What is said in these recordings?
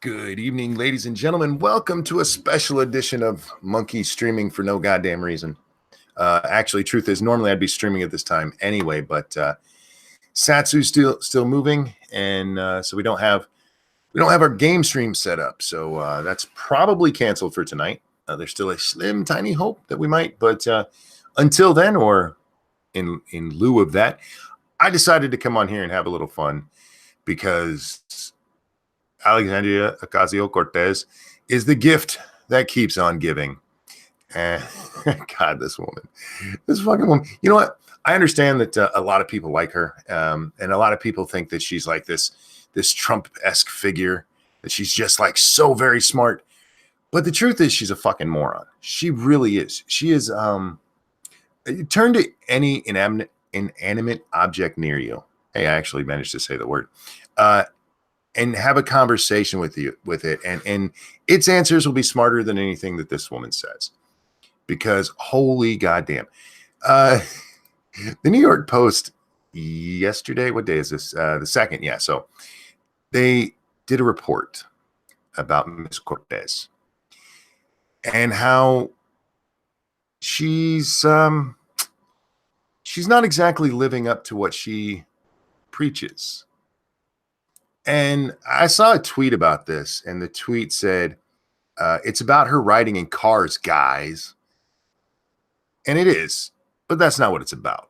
Good evening, ladies and gentlemen. Welcome to a special edition of Monkey Streaming for no goddamn reason. Actually, truth is, normally I'd be streaming at this time anyway, but Satsu's still moving, and so we don't have our game stream set up. So that's probably canceled for tonight. There's still a slim, tiny hope that we might, but until then, or in lieu of that, I decided to come on here and have a little fun because Alexandria Ocasio Cortez is the gift that keeps on giving. And God, this fucking woman. You know what? I understand that a lot of people like her, and a lot of people think that she's like this Trump-esque figure, that she's just like so very smart. But the truth is, she's a fucking moron. She really is. She is. Turn to any inanimate object near you. Hey, I actually managed to say the word. And have a conversation with it, and its answers will be smarter than anything that this woman says, because holy goddamn. The New York Post yesterday, what day is this? The 2nd, yeah. So they did a report about Miss Cortez and how she's not exactly living up to what she preaches. And I saw a tweet about this, and the tweet said, it's about her riding in cars, guys. And it is, but that's not what it's about.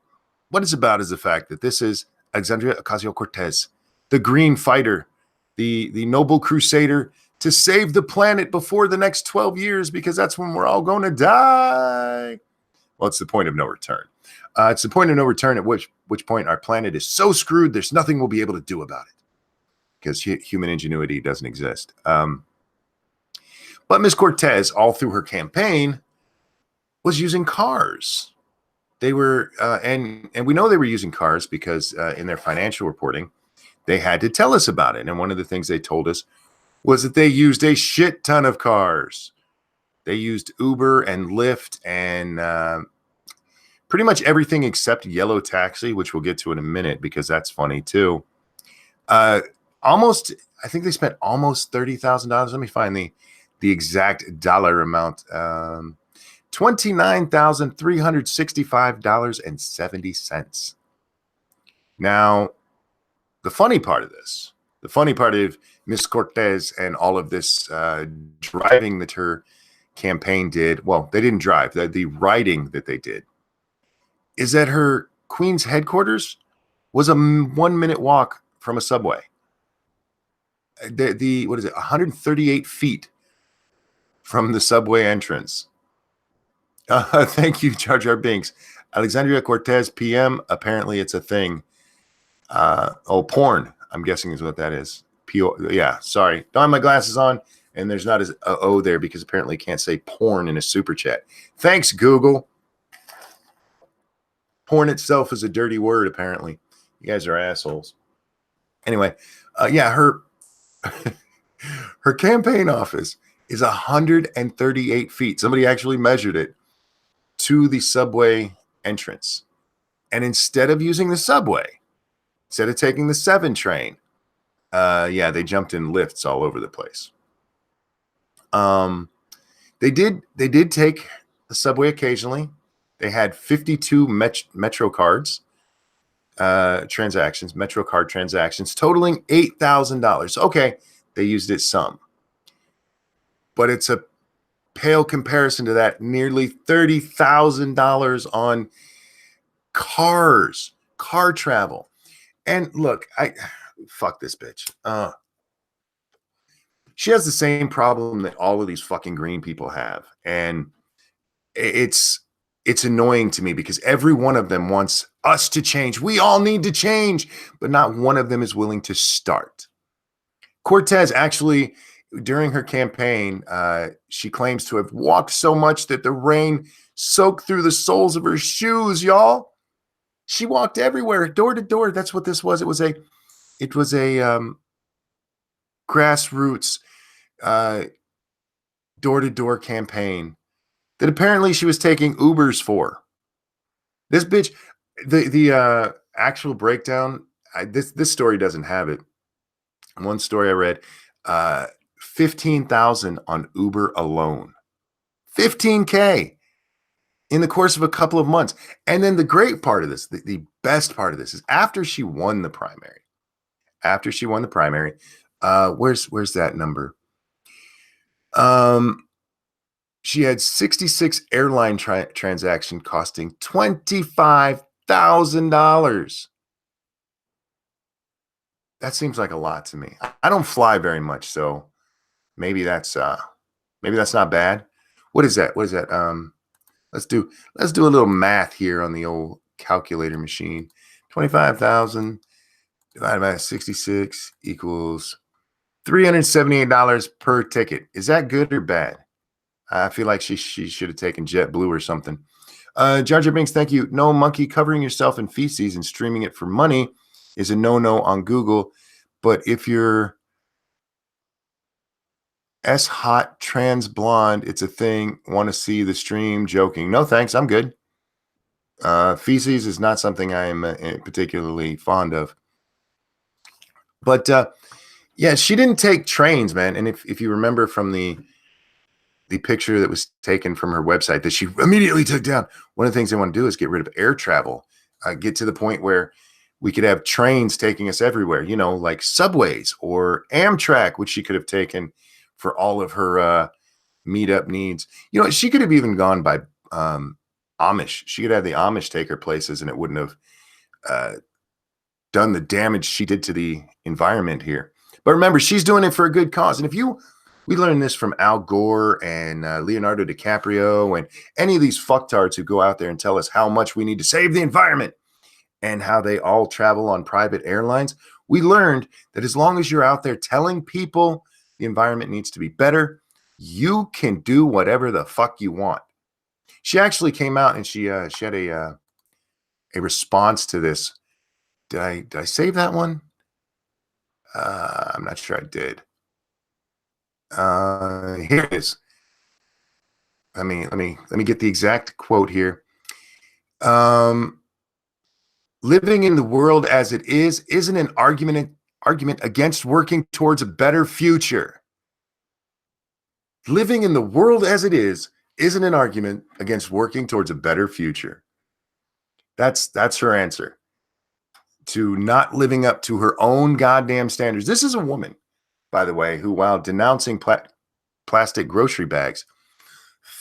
What it's about is the fact that this is Alexandria Ocasio Cortez, the green fighter, the noble crusader to save the planet before the next 12 years, because that's when we're all going to die. Well, it's the point of no return. It's the point of no return at which point our planet is so screwed, there's nothing we'll be able to do about it, because human ingenuity doesn't exist. But Ms. Cortez, all through her campaign, was using cars. They were, and we know they were using cars because in their financial reporting, they had to tell us about it. And one of the things they told us was that they used a shit ton of cars. They used Uber and Lyft and pretty much everything except Yellow Taxi, which we'll get to in a minute because that's funny too. I think they spent almost $30,000. Let me find the exact dollar amount. $29,365.70. Now, the funny part of Miss Cortez and all of this driving that her campaign did, well, they didn't drive, the riding that they did, is that her Queens headquarters was a 1-minute walk from a subway. The what is it, 138 feet from the subway entrance. Thank you, Jar Jar Binks. Alexandria Cortez PM, apparently it's a thing. Porn, I'm guessing is what that is. Yeah, sorry. Don't have my glasses on, and there's not an O there because apparently you can't say porn in a super chat. Thanks, Google. Porn itself is a dirty word, apparently. You guys are assholes. Anyway, yeah, her campaign office is 138 feet. Somebody actually measured it to the subway entrance. And instead of using the subway, instead of taking the 7 train, they jumped in lifts all over the place. They did take the subway occasionally. They had 52 Metro cards transactions, Metro card transactions, totaling $8,000. Okay, they used it some. But it's a pale comparison to that nearly $30,000 on car travel. And look, fuck this bitch. She has the same problem that all of these fucking green people have. And it's annoying to me because every one of them wants us to change. We all need to change, but not one of them is willing to start. Cortez actually, during her campaign, she claims to have walked so much that the rain soaked through the soles of her shoes, y'all. She walked everywhere, door to door. That's what this was. It was a grassroots door-to-door campaign that apparently she was taking Ubers for. This bitch, the actual breakdown, this story doesn't have it. One story I read, $15,000 on Uber alone. $15K in the course of a couple of months. And then the great part of this, the best part of this is after she won the primary. Where's that number? She had 66 airline transaction costing $25,000. That seems like a lot to me. I don't fly very much, so maybe that's not bad. What is that? Let's do a little math here on the old calculator machine. 25,000 divided by 66 equals $378 per ticket. Is that good or bad? I feel like she should have taken JetBlue or something. Jar Jar Binks, thank you. No, monkey, covering yourself in feces and streaming it for money is a no-no on Google. But if you're hot trans blonde, it's a thing. Want to see the stream? Joking. No, thanks. I'm good. Feces is not something I'm particularly fond of. But yeah, she didn't take trains, man. And if you remember from the picture that was taken from her website that she immediately took down, one of the things they want to do is get rid of air travel, get to the point where we could have trains taking us everywhere, like subways or Amtrak, which she could have taken for all of her meetup needs. She could have even gone by Amish. She could have the Amish take her places and it wouldn't have done the damage she did to the environment here. But remember, she's doing it for a good cause. And we learned this from Al Gore and Leonardo DiCaprio and any of these fucktards who go out there and tell us how much we need to save the environment and how they all travel on private airlines. We learned that as long as you're out there telling people the environment needs to be better, you can do whatever the fuck you want. She actually came out and she had a response to this. Did I save that one? I'm not sure I did. Here it is. Let me get the exact quote here. Living in the world as it is isn't an argument against working towards a better future. Living in the world as it is isn't an argument against working towards a better future. That's her answer to not living up to her own goddamn standards. This is a woman, by the way, who, while denouncing plastic grocery bags,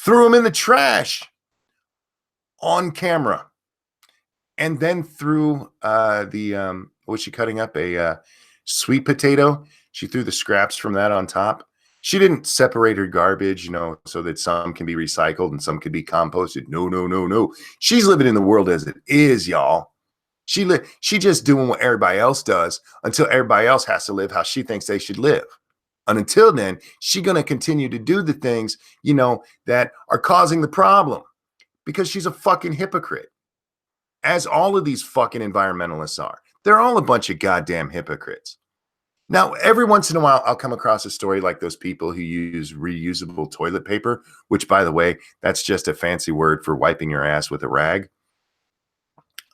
threw them in the trash on camera. And then threw was she cutting up? A sweet potato. She threw the scraps from that on top. She didn't separate her garbage, so that some can be recycled and some can be composted. No. She's living in the world as it is, y'all. She just doing what everybody else does until everybody else has to live how she thinks they should live. And until then, she's going to continue to do the things, that are causing the problem because she's a fucking hypocrite. As all of these fucking environmentalists are. They're all a bunch of goddamn hypocrites. Now, every once in a while, I'll come across a story like those people who use reusable toilet paper, which, by the way, that's just a fancy word for wiping your ass with a rag.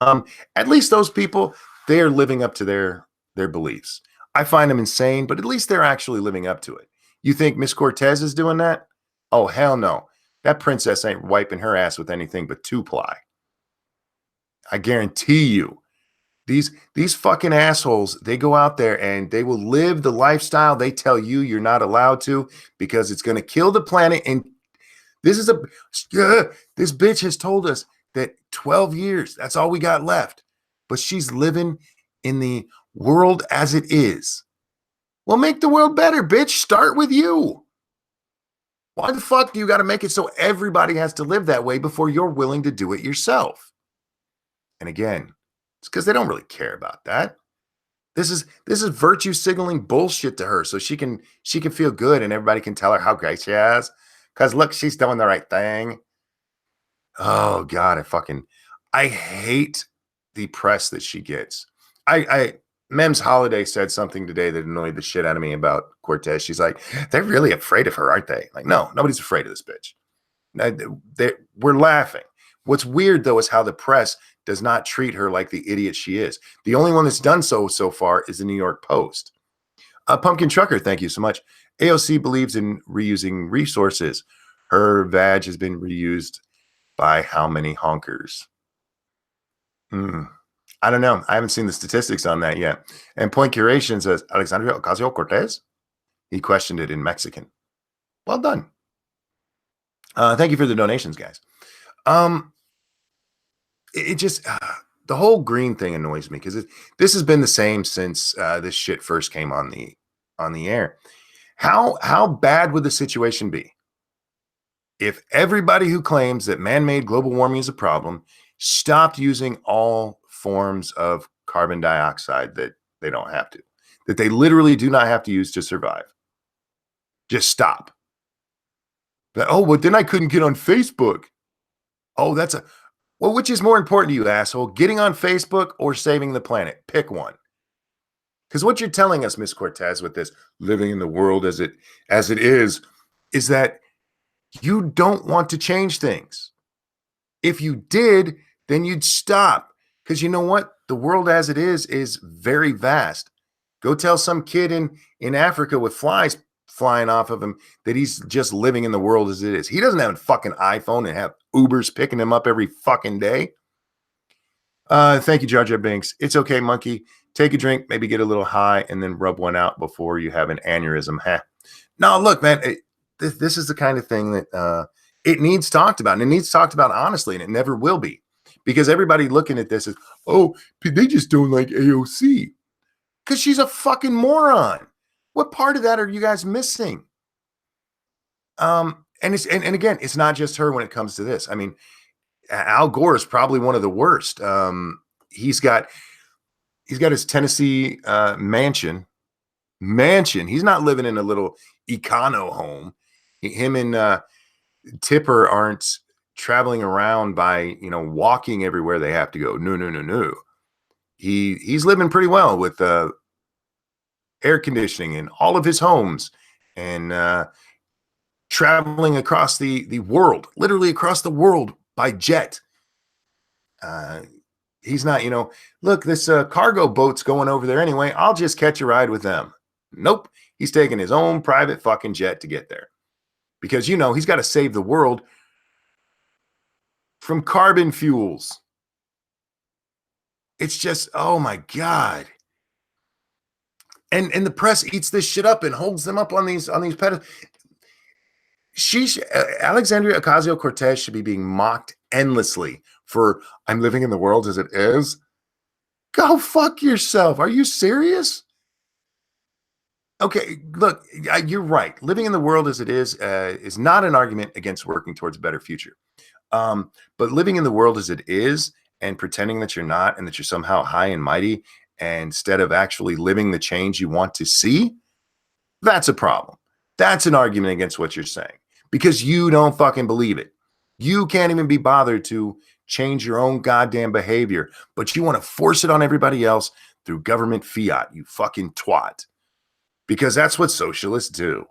At least those people, they are living up to their beliefs. I find them insane, but at least they're actually living up to it. You think Miss Cortez is doing that? Oh, hell no. That princess ain't wiping her ass with anything but 2-ply. I guarantee you, these fucking assholes, they go out there and they will live the lifestyle they tell you you're not allowed to because it's going to kill the planet. And this bitch has told us that 12 years, that's all we got left. But she's living in the world as it is. Well, make the world better, bitch. Start with you. Why the fuck do you got to make it so everybody has to live that way before you're willing to do it yourself? And again, it's because they don't really care about that. This is virtue signaling bullshit to her, so she can feel good and everybody can tell her how great she is. Because look, she's doing the right thing. Oh God, I hate the press that she gets. Mems Holiday said something today that annoyed the shit out of me about Cortez. She's like, they're really afraid of her, aren't they? Like, no, nobody's afraid of this bitch. We're laughing. What's weird though is how the press does not treat her like the idiot she is. The only one that's done so far is the New York Post. Pumpkin Trucker, thank you so much. AOC believes in reusing resources. Her vag has been reused by how many honkers? I don't know. I haven't seen the statistics on that yet. And Point Curation says, Alexandria Ocasio Cortez? He questioned it in Mexican. Well done. Thank you for the donations, guys. It just the whole green thing annoys me because this has been the same since this shit first came on the air. How bad would the situation be if everybody who claims that man-made global warming is a problem stopped using all forms of carbon dioxide that they don't have to, that they literally do not have to use to survive? Just stop. But, oh, well, then I couldn't get on Facebook. Oh, well, which is more important to you, asshole? Getting on Facebook or saving the planet? Pick one. Because what you're telling us, Miss Cortez, with this living in the world as it is that you don't want to change things. If you did, then you'd stop. Because you know what? The world as it is very vast. Go tell some kid in Africa with flies flying off of him that he's just living in the world as it is. He doesn't have a fucking iPhone and have Ubers picking him up every fucking day. Thank you, Jar Jar Binks. It's okay, monkey. Take a drink, maybe get a little high, and then rub one out before you have an aneurysm. No, look, man, this is the kind of thing that it needs talked about, and it needs talked about honestly, and it never will be. Because everybody looking at this is, oh, they just don't like AOC. Because she's a fucking moron. What part of that are you guys missing? And again, it's not just her when it comes to this. I mean, Al Gore is probably one of the worst. He's got his Tennessee mansion. He's not living in a little econo home. Him and Tipper aren't traveling around by walking everywhere they have to go. No. He's living pretty well with air conditioning in all of his homes and traveling across the world, literally across the world by jet. He's not, look, this cargo boat's going over there anyway. I'll just catch a ride with them. Nope. He's taking his own private fucking jet to get there because, he's got to save the world from carbon fuels. It's just, oh my God. And the press eats this shit up and holds them up on these pedestals. Alexandria Ocasio Cortez should be being mocked endlessly for I'm living in the world as it is. Go fuck yourself. Are you serious? Okay, look, you're right. Living in the world as it is not an argument against working towards a better future. But living in the world as it is and pretending that you're not and that you're somehow high and mighty instead of actually living the change you want to see, that's a problem. That's an argument against what you're saying because you don't fucking believe it. You can't even be bothered to change your own goddamn behavior, but you want to force it on everybody else through government fiat, you fucking twat. Because that's what socialists do.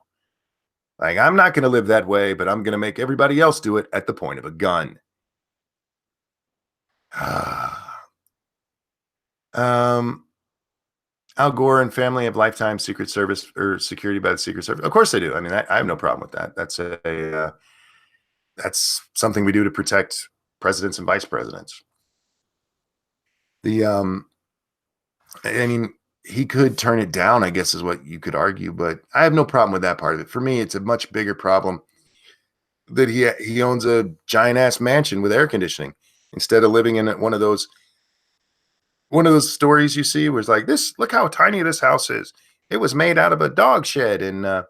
Like, I'm not going to live that way, but I'm going to make everybody else do it at the point of a gun. Al Gore and family have lifetime Secret Service or security by the Secret Service. Of course they do. I mean, I have no problem with that. That's something we do to protect presidents and vice presidents. I mean, he could turn it down, I guess is what you could argue, but I have no problem with that part of it. For me, it's a much bigger problem that he owns a giant ass mansion with air conditioning instead of living in one of those stories you see where it's like, look how tiny this house is. It was made out of a dog shed and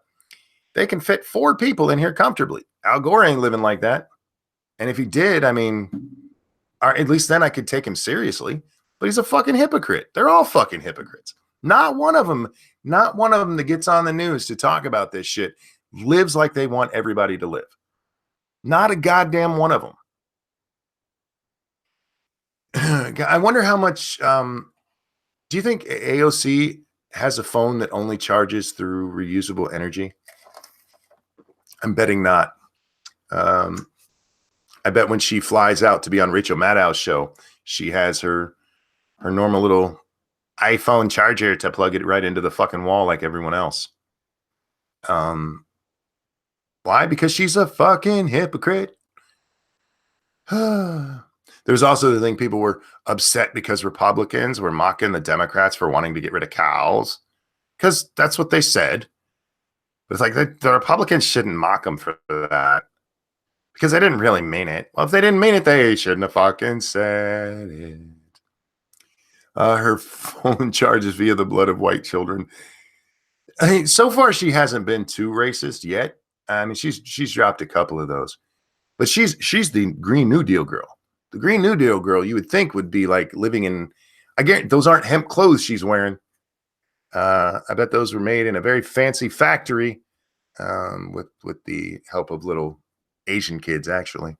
they can fit 4 people in here comfortably. Al Gore ain't living like that. And if he did, I mean, at least then I could take him seriously, but he's a fucking hypocrite. They're all fucking hypocrites. Not one of them that gets on the news to talk about this shit lives like they want everybody to live. Not a goddamn one of them. I wonder how much, do you think AOC has a phone that only charges through reusable energy? I'm betting not. I bet when she flies out to be on Rachel Maddow's show, she has her normal little iPhone charger to plug it right into the fucking wall like everyone else. Why? Because she's a fucking hypocrite. There's also the thing, people were upset because Republicans were mocking the Democrats for wanting to get rid of cows, because that's what they said. But it's like the Republicans shouldn't mock them for that, because they didn't really mean it. Well, if they didn't mean it, they shouldn't have fucking said it. Her phone charges via the blood of white children. I mean, so far she hasn't been too racist yet. I mean, she's dropped a couple of those, but she's the Green New Deal girl. The Green New Deal girl, you would think, would be like living in. Again, those aren't hemp clothes she's wearing. I bet those were made in a very fancy factory, with the help of little Asian kids, actually.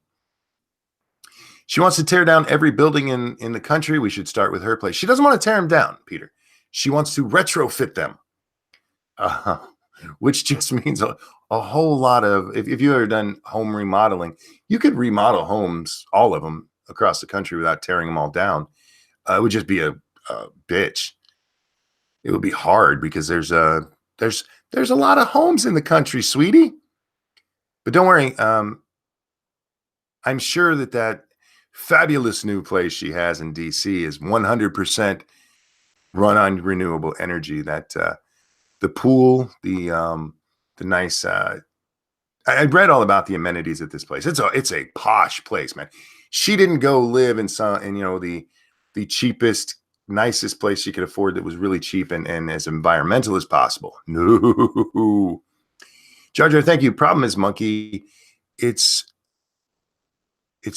She wants to tear down every building in the country. We should start with her place. She doesn't want to tear them down, Peter. She wants to retrofit them, which just means a whole lot of, if you've ever done home remodeling, you could remodel homes, all of them, across the country without tearing them all down. It would just be a bitch. It would be hard because there's a lot of homes in the country, sweetie. But don't worry. I'm sure that fabulous new place she has in DC is 100% run on renewable energy. That the pool, the nice. I read all about the amenities at this place. It's a posh place, man. She didn't go live in the cheapest, nicest place she could afford that was really cheap and as environmental as possible. No. Jar Jar, thank you. Problem is, Monkey, it's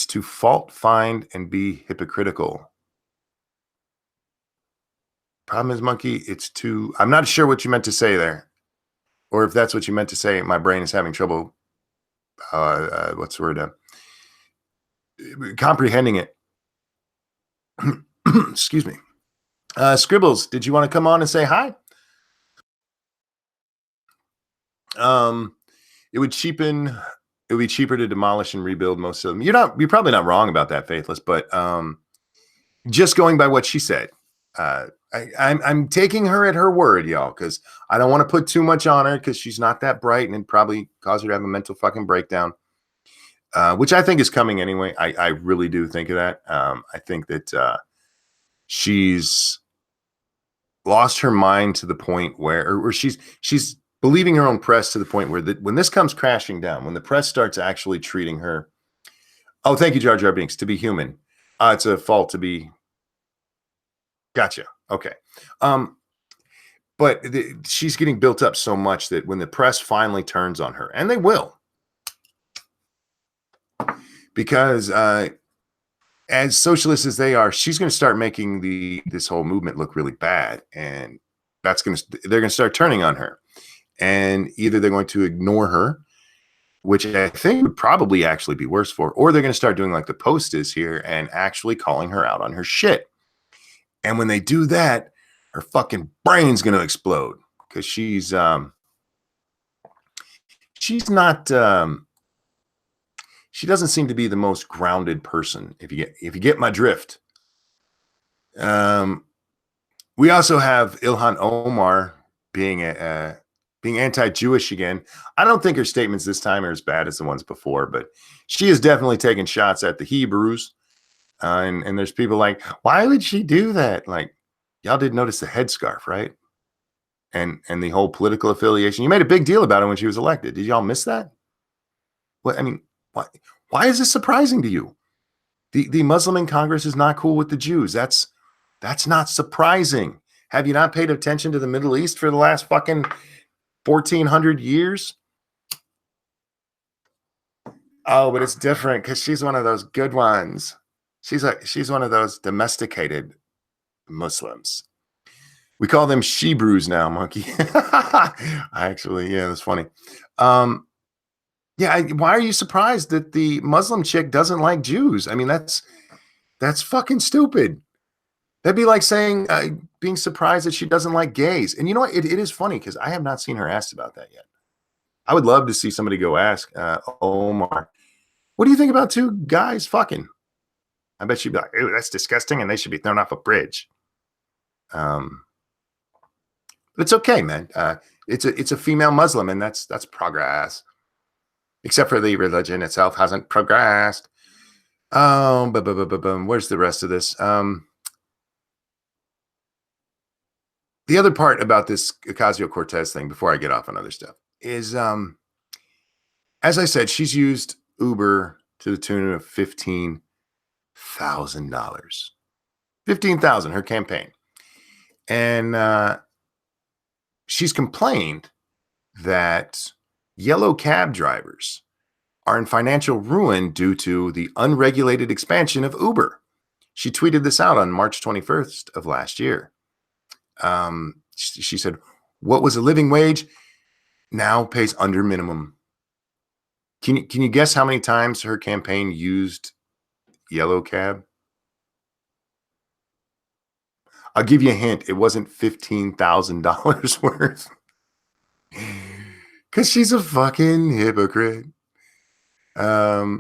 to fault find and be hypocritical. Problem is, Monkey, I'm not sure what you meant to say there. Or if that's what you meant to say, my brain is having trouble, what's the word? Comprehending it. Excuse me. Scribbles, did you want to come on and say hi? It would be cheaper to demolish and rebuild most of them. You're probably not wrong about that, Faithless, but just going by what she said, I'm taking her at her word, y'all, because I don't want to put too much on her because she's not that bright and it'd probably cause her to have a mental fucking breakdown, which I think is coming anyway. I really do think of that. I think that she's lost her mind to the point where, or she's believing her own press to the point where when this comes crashing down, when the press starts actually treating her, oh, thank you, Jar Jar Binks, to be human. It's a fault to be. Gotcha. Okay. But she's getting built up so much that when the press finally turns on her, and they will, because as socialist as they are, she's going to start making this whole movement look really bad, and they're going to start turning on her, and either they're going to ignore her, which I think would probably actually be worse for, or they're going to start doing like the Post is here and actually calling her out on her shit. And when they do that, her fucking brain's going to explode because she's not. She doesn't seem to be the most grounded person. If you get my drift. We also have Ilhan Omar being anti-Jewish again. I don't think her statements this time are as bad as the ones before, but she is definitely taking shots at the Hebrews. And there's people like, why would she do that? Like, y'all did notice the headscarf, right? And the whole political affiliation. You made a big deal about it when she was elected. Did y'all miss that? What I mean, why is this surprising to you? The Muslim in Congress is not cool with the Jews. That's not surprising. Have you not paid attention to the Middle East for the last fucking 1,400 years? Oh, but it's different because she's one of those good ones. She's one of those domesticated Muslims. We call them Shebrews now, Monkey. Actually, yeah, that's funny. Yeah, why are you surprised that the Muslim chick doesn't like Jews? I mean, that's fucking stupid. That'd be like saying being surprised that she doesn't like gays. And you know what? It is funny because I have not seen her asked about that yet. I would love to see somebody go ask Omar, what do you think about two guys fucking? I bet she'd be like, "Ew, that's disgusting, and they should be thrown off a bridge." But it's okay, man. It's a female Muslim, and that's progress. Except for the religion itself hasn't progressed. Where's the rest of this? The other part about this Ocasio Cortez thing, before I get off on other stuff, is as I said, she's used Uber to the tune of $15,000. $15,000, her campaign. And she's complained that yellow cab drivers are in financial ruin due to the unregulated expansion of Uber. She tweeted this out on March 21st of last year. She said, what was a living wage now pays under minimum. Can you guess how many times her campaign used yellow cab? I'll give you a hint. It wasn't $15,000 worth. Because she's a fucking hypocrite. Yeah,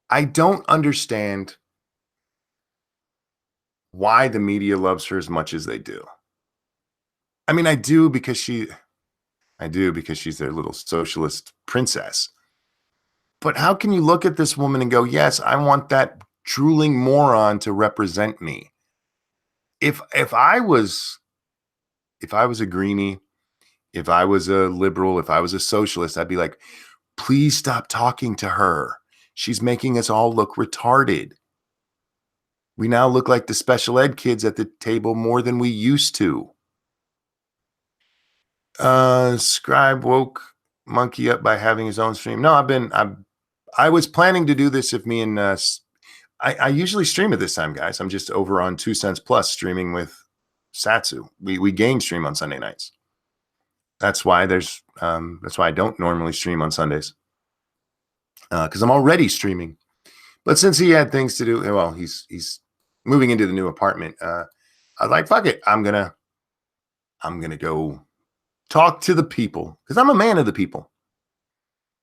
I don't understand why the media loves her as much as they do. I mean, I do because she's their little socialist princess. But how can you look at this woman and go, yes, I want that drooling moron to represent me? If I was a greenie, if I was a liberal, if I was a socialist, I'd be like, please stop talking to her. She's making us all look retarded. We now look like the special ed kids at the table more than we used to. Scribe woke monkey up by having his own stream. No, I was planning to do this if me and I usually stream at this time, guys. I'm just over on 2 Cents Plus streaming with Satsu. We game stream on Sunday nights. That's why I don't normally stream on Sundays. Because I'm already streaming. But since he had things to do, well, he's moving into the new apartment. I was like, fuck it. I'm gonna go talk to the people because I'm a man of the people.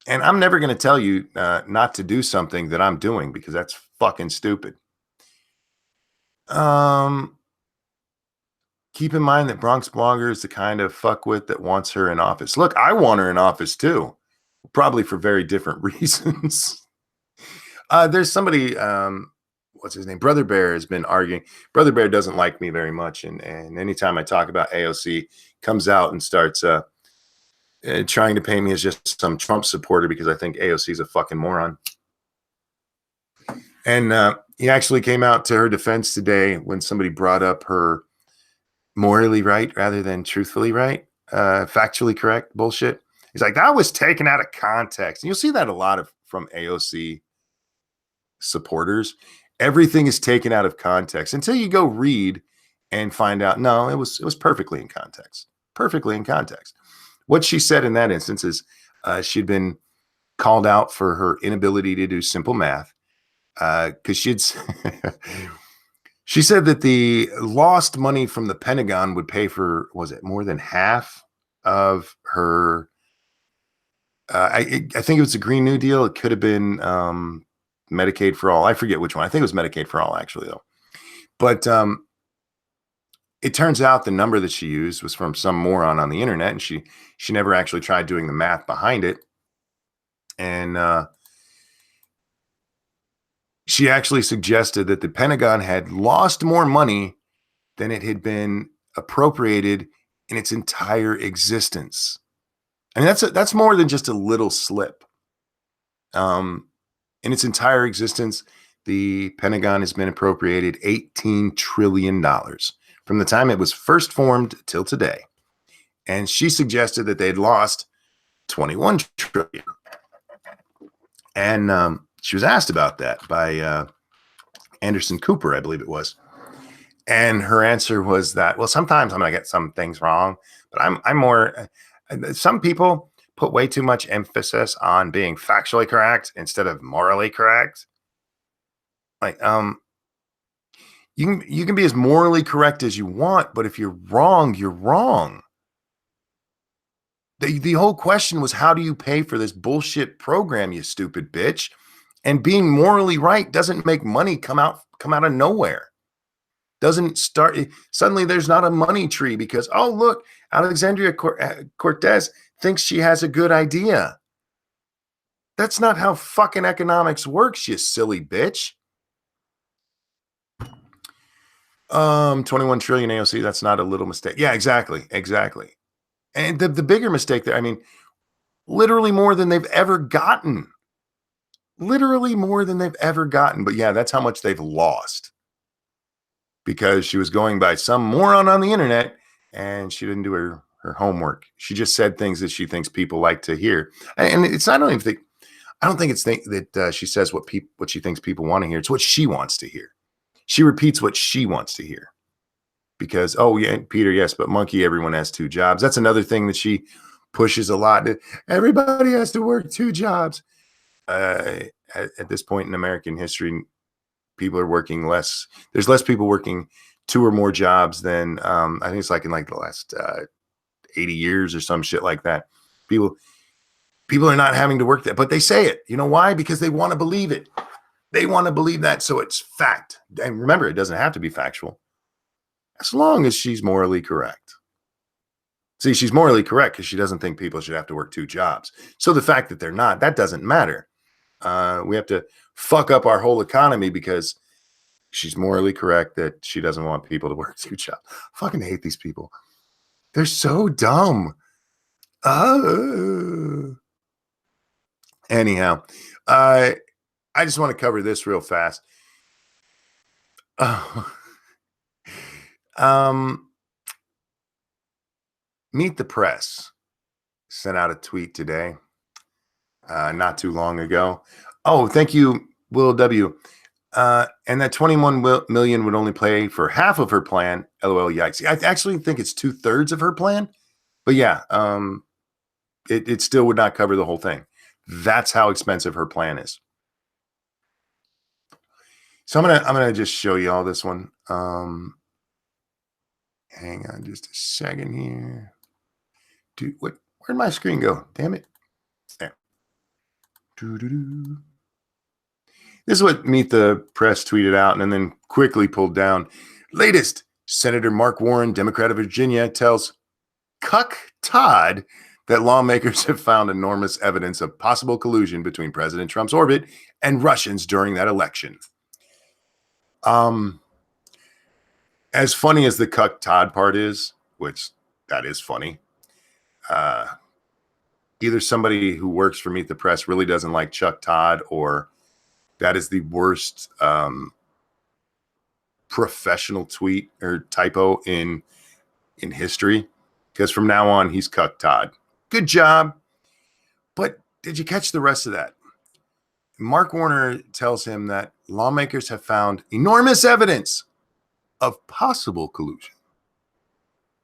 And I'm never going to tell you not to do something that I'm doing because that's fucking stupid. Keep in mind that Bronx Blogger is the kind of fuckwit that wants her in office. Look, I want her in office too, probably for very different reasons. There's somebody, what's his name? Brother Bear has been arguing. Brother Bear doesn't like me very much. And anytime I talk about AOC, comes out and starts trying to paint me as just some Trump supporter because I think AOC is a fucking moron. And he actually came out to her defense today when somebody brought up her morally right rather than truthfully right, factually correct bullshit. He's like, that was taken out of context. And you'll see that a lot from AOC supporters. Everything is taken out of context until you go read and find out, no, it was perfectly in context. Perfectly in context. What she said in that instance is she'd been called out for her inability to do simple math because she said that the lost money from the Pentagon would pay for, was it more than half of her, I think it was a Green New Deal. It could have been Medicaid for all. I forget which one. I think it was Medicaid for all, actually, though. But it turns out the number that she used was from some moron on the internet, and she never actually tried doing the math behind it. And she actually suggested that the Pentagon had lost more money than it had been appropriated in its entire existence. I mean, that's more than just a little slip. In its entire existence, the Pentagon has been appropriated $18 trillion from the time it was first formed till today. And she suggested that they'd lost 21 trillion. And she was asked about that by Anderson Cooper, I believe it was. And her answer was that, well, sometimes I'm going to get some things wrong, but I'm more, some people put way too much emphasis on being factually correct instead of morally correct. Like, you can be as morally correct as you want, but if you're wrong, you're wrong. The whole question was, how do you pay for this bullshit program, you stupid bitch? And being morally right doesn't make money come out of nowhere. doesn't start suddenly. There's not a money tree because, oh, look, Alexandria Cortez thinks she has a good idea. That's not how fucking economics works, you silly bitch. 21 trillion AOC, that's not a little mistake. Yeah, exactly. And the bigger mistake there, I mean, literally more than they've ever gotten. But yeah, that's how much they've lost. Because she was going by some moron on the internet and she didn't do her homework. She just said things that she thinks people like to hear. And it's not only I don't think it's that she says what she thinks people want to hear. It's what she wants to hear. She repeats what she wants to hear. Because, oh yeah, Peter, yes, but monkey, everyone has 2 jobs. That's another thing that she pushes a lot. Everybody has to work 2 jobs. At this point in American history, people are working less. There's less people working 2 or more jobs than I think it's like in like the last 80 years or some shit like that. People are not having to work that, but they say it. You know why? Because they want to believe it. They want to believe that, so it's fact. And remember, it doesn't have to be factual. As long as she's morally correct. See, she's morally correct because she doesn't think people should have to work 2 jobs. So the fact that they're not, that doesn't matter. We have to fuck up our whole economy because she's morally correct that she doesn't want people to work 2 jobs. I fucking hate these people. They're so dumb. Anyhow, I just want to cover this real fast. Meet the Press sent out a tweet today, not too long ago. Oh, thank you, Will W. And that 21 million would only pay for half of her plan. LOL, yikes. I actually think it's 2/3 of her plan. But yeah, it still would not cover the whole thing. That's how expensive her plan is. So I'm gonna just show you all this one. Hang on just a second here. Dude, where'd my screen go? Damn it. There. This is what Meet the Press tweeted out and then quickly pulled down. Latest, Senator Mark Warren, Democrat of Virginia, tells Cuck Todd that lawmakers have found enormous evidence of possible collusion between President Trump's orbit and Russians during that election. As funny as the Cuck Todd part is, which that is funny, either somebody who works for Meet the Press really doesn't like Chuck Todd, or that is the worst professional tweet or typo in history. Because from now on, he's Cuck Todd. Good job. But did you catch the rest of that? Mark Warner tells him that lawmakers have found enormous evidence of possible collusion.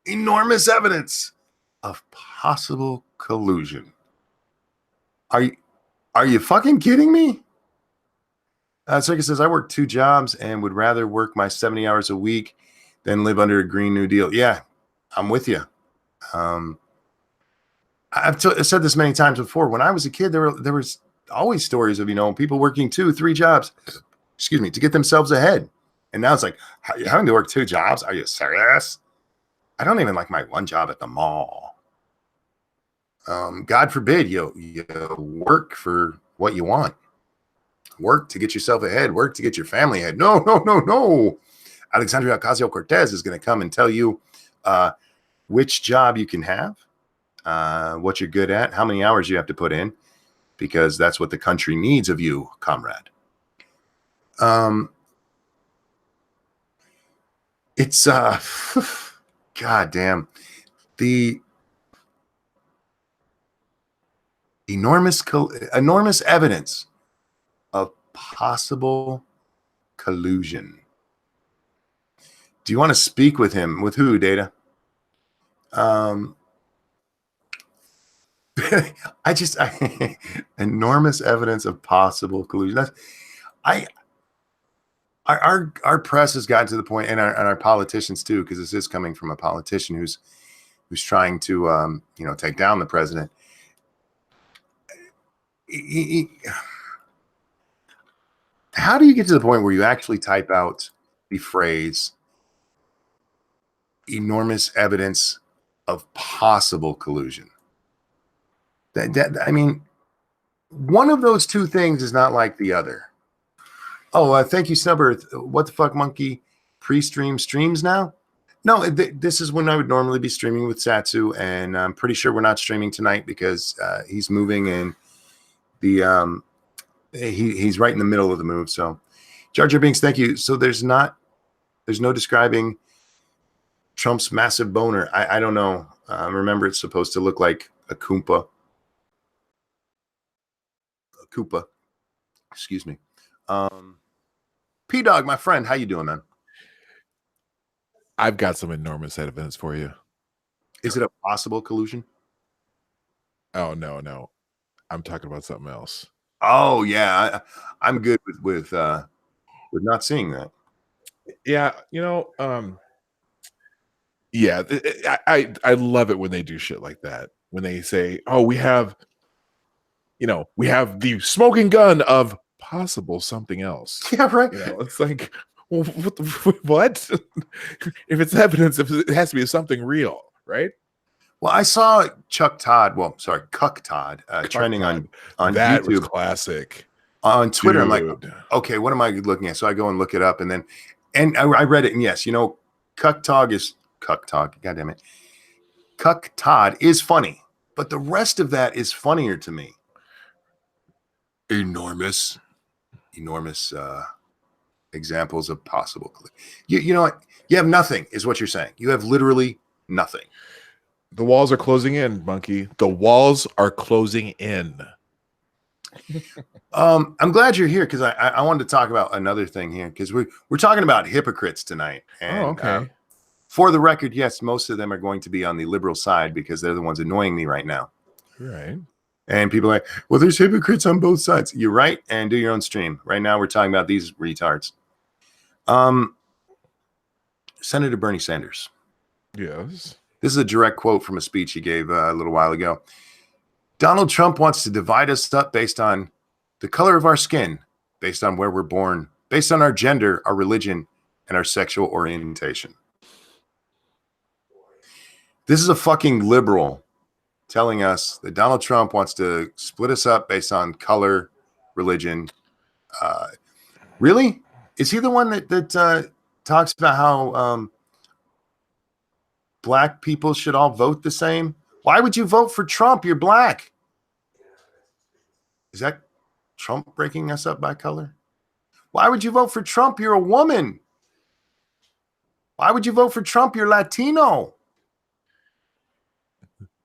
Enormous evidence of possible collusion. Are you fucking kidding me? Circus says, I work 2 jobs and would rather work my 70 hours a week than live under a Green New Deal. Yeah, I'm with you. I've said this many times before. When I was a kid, there was always stories of, people working 2, 3 jobs, to get themselves ahead. And now it's like, you're having to work 2 jobs? Are you serious? I don't even like my 1 job at the mall. God forbid you work for what you want. Work to get yourself ahead. Work to get your family ahead. No. Alexandria Ocasio Cortez is going to come and tell you which job you can have, what you're good at, how many hours you have to put in, because that's what the country needs of you, comrade. It's goddamn the enormous evidence of possible collusion. Do you want to speak with him? With who, Data? Enormous evidence of possible collusion. Our press has gotten to the point, and our politicians too, because this is coming from a politician who's trying to take down the president. How do you get to the point where you actually type out the phrase enormous evidence of possible collusion. I mean, one of those two things is not like the other. Oh, thank you, Snubber. What the fuck, monkey? Pre-stream streams now? No, this is when I would normally be streaming with Satsu, and I'm pretty sure we're not streaming tonight because he's moving and the he's right in the middle of the move. So, Jar Jar Binks, thank you. So there's no describing Trump's massive boner. I don't know. Remember, it's supposed to look like a Koopa. Excuse me. P-Dog, my friend, how you doing, man? I've got some enormous evidence for you. Is it a possible collusion? Oh, no. I'm talking about something else. Oh, yeah. I'm good with not seeing that. Yeah, yeah, I love it when they do shit like that. When they say, "Oh, we have the smoking gun of possible something else." Yeah, right. It's like, well, what? If it's evidence, it has to be something real, right? Well, I saw Cuck Todd trending on that YouTube. Was classic. On Twitter, Dude. I'm like, okay, what am I looking at? So I go and look it up, and I read it, and yes, Cuck Todd, goddamn it, Cuck Todd is funny, but the rest of that is funnier to me. Enormous examples of possible. You know what? You have nothing, is what you're saying. You have literally nothing. The walls are closing in, Monkey. The walls are closing in. I'm glad you're here because I wanted to talk about another thing here because we're talking about hypocrites tonight. And, okay. For the record, yes, most of them are going to be on the liberal side because they're the ones annoying me right now. Right. And people are like, well, there's hypocrites on both sides. You're right. And do your own stream. Right now, we're talking about these retards. Senator Bernie Sanders. Yes. This is a direct quote from a speech he gave a little while ago. Donald Trump wants to divide us up based on the color of our skin, based on where we're born, based on our gender, our religion, and our sexual orientation. This is a fucking liberal telling us that Donald Trump wants to split us up based on color, religion. Really? Is he the one that talks about how black people should all vote the same? Why would you vote for Trump? You're black. Is that Trump breaking us up by color? Why would you vote for Trump? You're a woman. Why would you vote for Trump? You're Latino.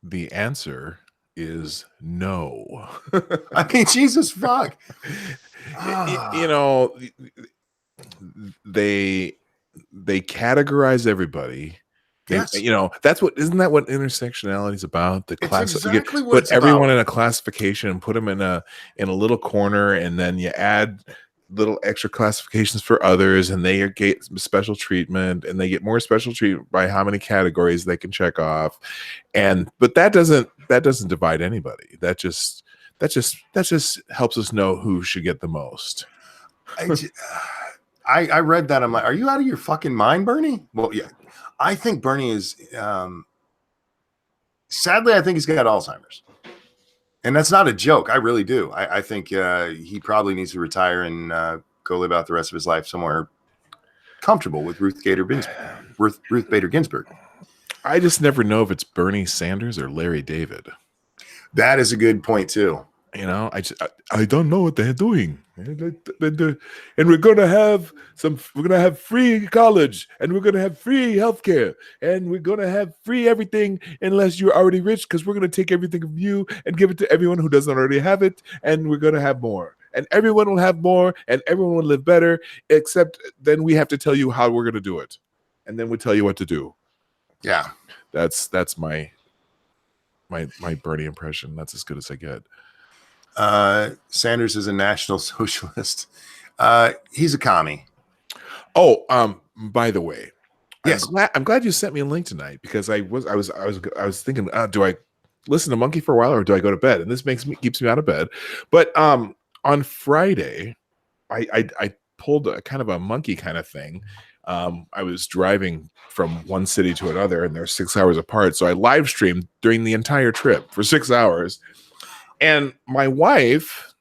The answer is no. I mean, Jesus fuck. They categorize everybody. Yes. Isn't that what intersectionality is about? The class, exactly what put it's everyone about. in a classification and put them in a little corner, and then you add little extra classifications for others, and they get special treatment, and they get more special treatment by how many categories they can check off. But that doesn't divide anybody. That just helps us know who should get the most. I read that. I'm like, are you out of your fucking mind, Bernie? Well, yeah. I think Bernie is, sadly, I think he's got Alzheimer's. And that's not a joke. I really do. I think he probably needs to retire and go live out the rest of his life somewhere comfortable with Ruth Bader Ginsburg. I just never know if it's Bernie Sanders or Larry David. That is a good point, too. I don't know what they're doing. And we're gonna have free college, and we're gonna have free healthcare, and we're gonna have free everything unless you're already rich, because we're gonna take everything from you and give it to everyone who doesn't already have it, and we're gonna have more. And everyone will have more, and everyone will live better, except then we have to tell you how we're gonna do it. And then we tell you what to do. Yeah. That's my Bernie impression. That's as good as I get. Sanders is a national socialist. He's a commie. Oh, by the way, yes, I'm glad you sent me a link tonight, because I was thinking, do I listen to Monkey for a while or do I go to bed? And this keeps me out of bed. But on Friday, I pulled a kind of a Monkey kind of thing I was driving from one city to another, and they're 6 hours apart. So I live streamed during the entire trip for 6 hours, and my wife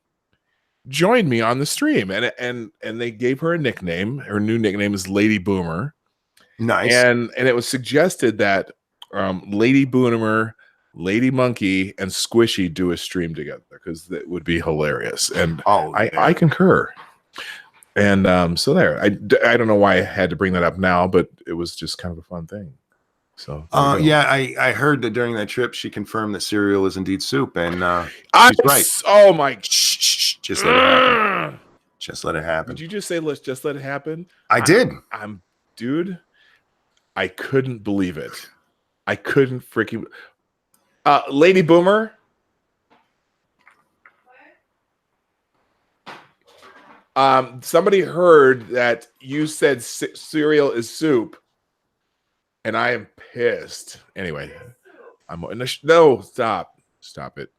joined me on the stream, and they gave her a nickname. Her new nickname is Lady Boomer. Nice. And it was suggested that Lady Boomer, Lady Monkey, and Squishy do a stream together because that would be hilarious. And I concur. And so there. I don't know why I had to bring that up now, but it was just kind of a fun thing. So yeah, I heard that during that trip she confirmed that cereal is indeed soup, and she's right. Oh my! Shh, just let it happen. Just let it happen. Did you just say let's just let it happen? I did. Dude, I couldn't believe it. I couldn't freaking. Lady Boomer. Somebody heard that you said cereal is soup, and I am pissed. Anyway, no, stop it.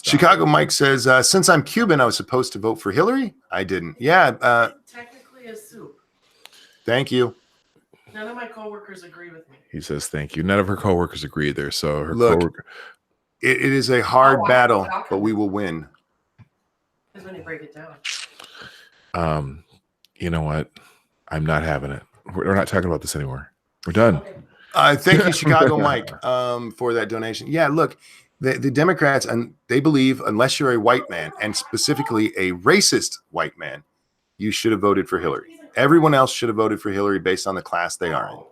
Chicago Mike says, since I'm Cuban, I was supposed to vote for Hillary. I didn't. Yeah. Technically a soup. Thank you. None of my coworkers agree with me. He says thank you. None of her coworkers agree either. So her coworker. It is a hard battle, but we will win. Because when you break it down. You know what? I'm not having it. We're not talking about this anymore. We're done. Thank you, Chicago Mike, for that donation. Yeah, look, the Democrats, and they believe unless you're a white man, and specifically a racist white man, you should have voted for Hillary. Everyone else should have voted for Hillary based on the class they are in.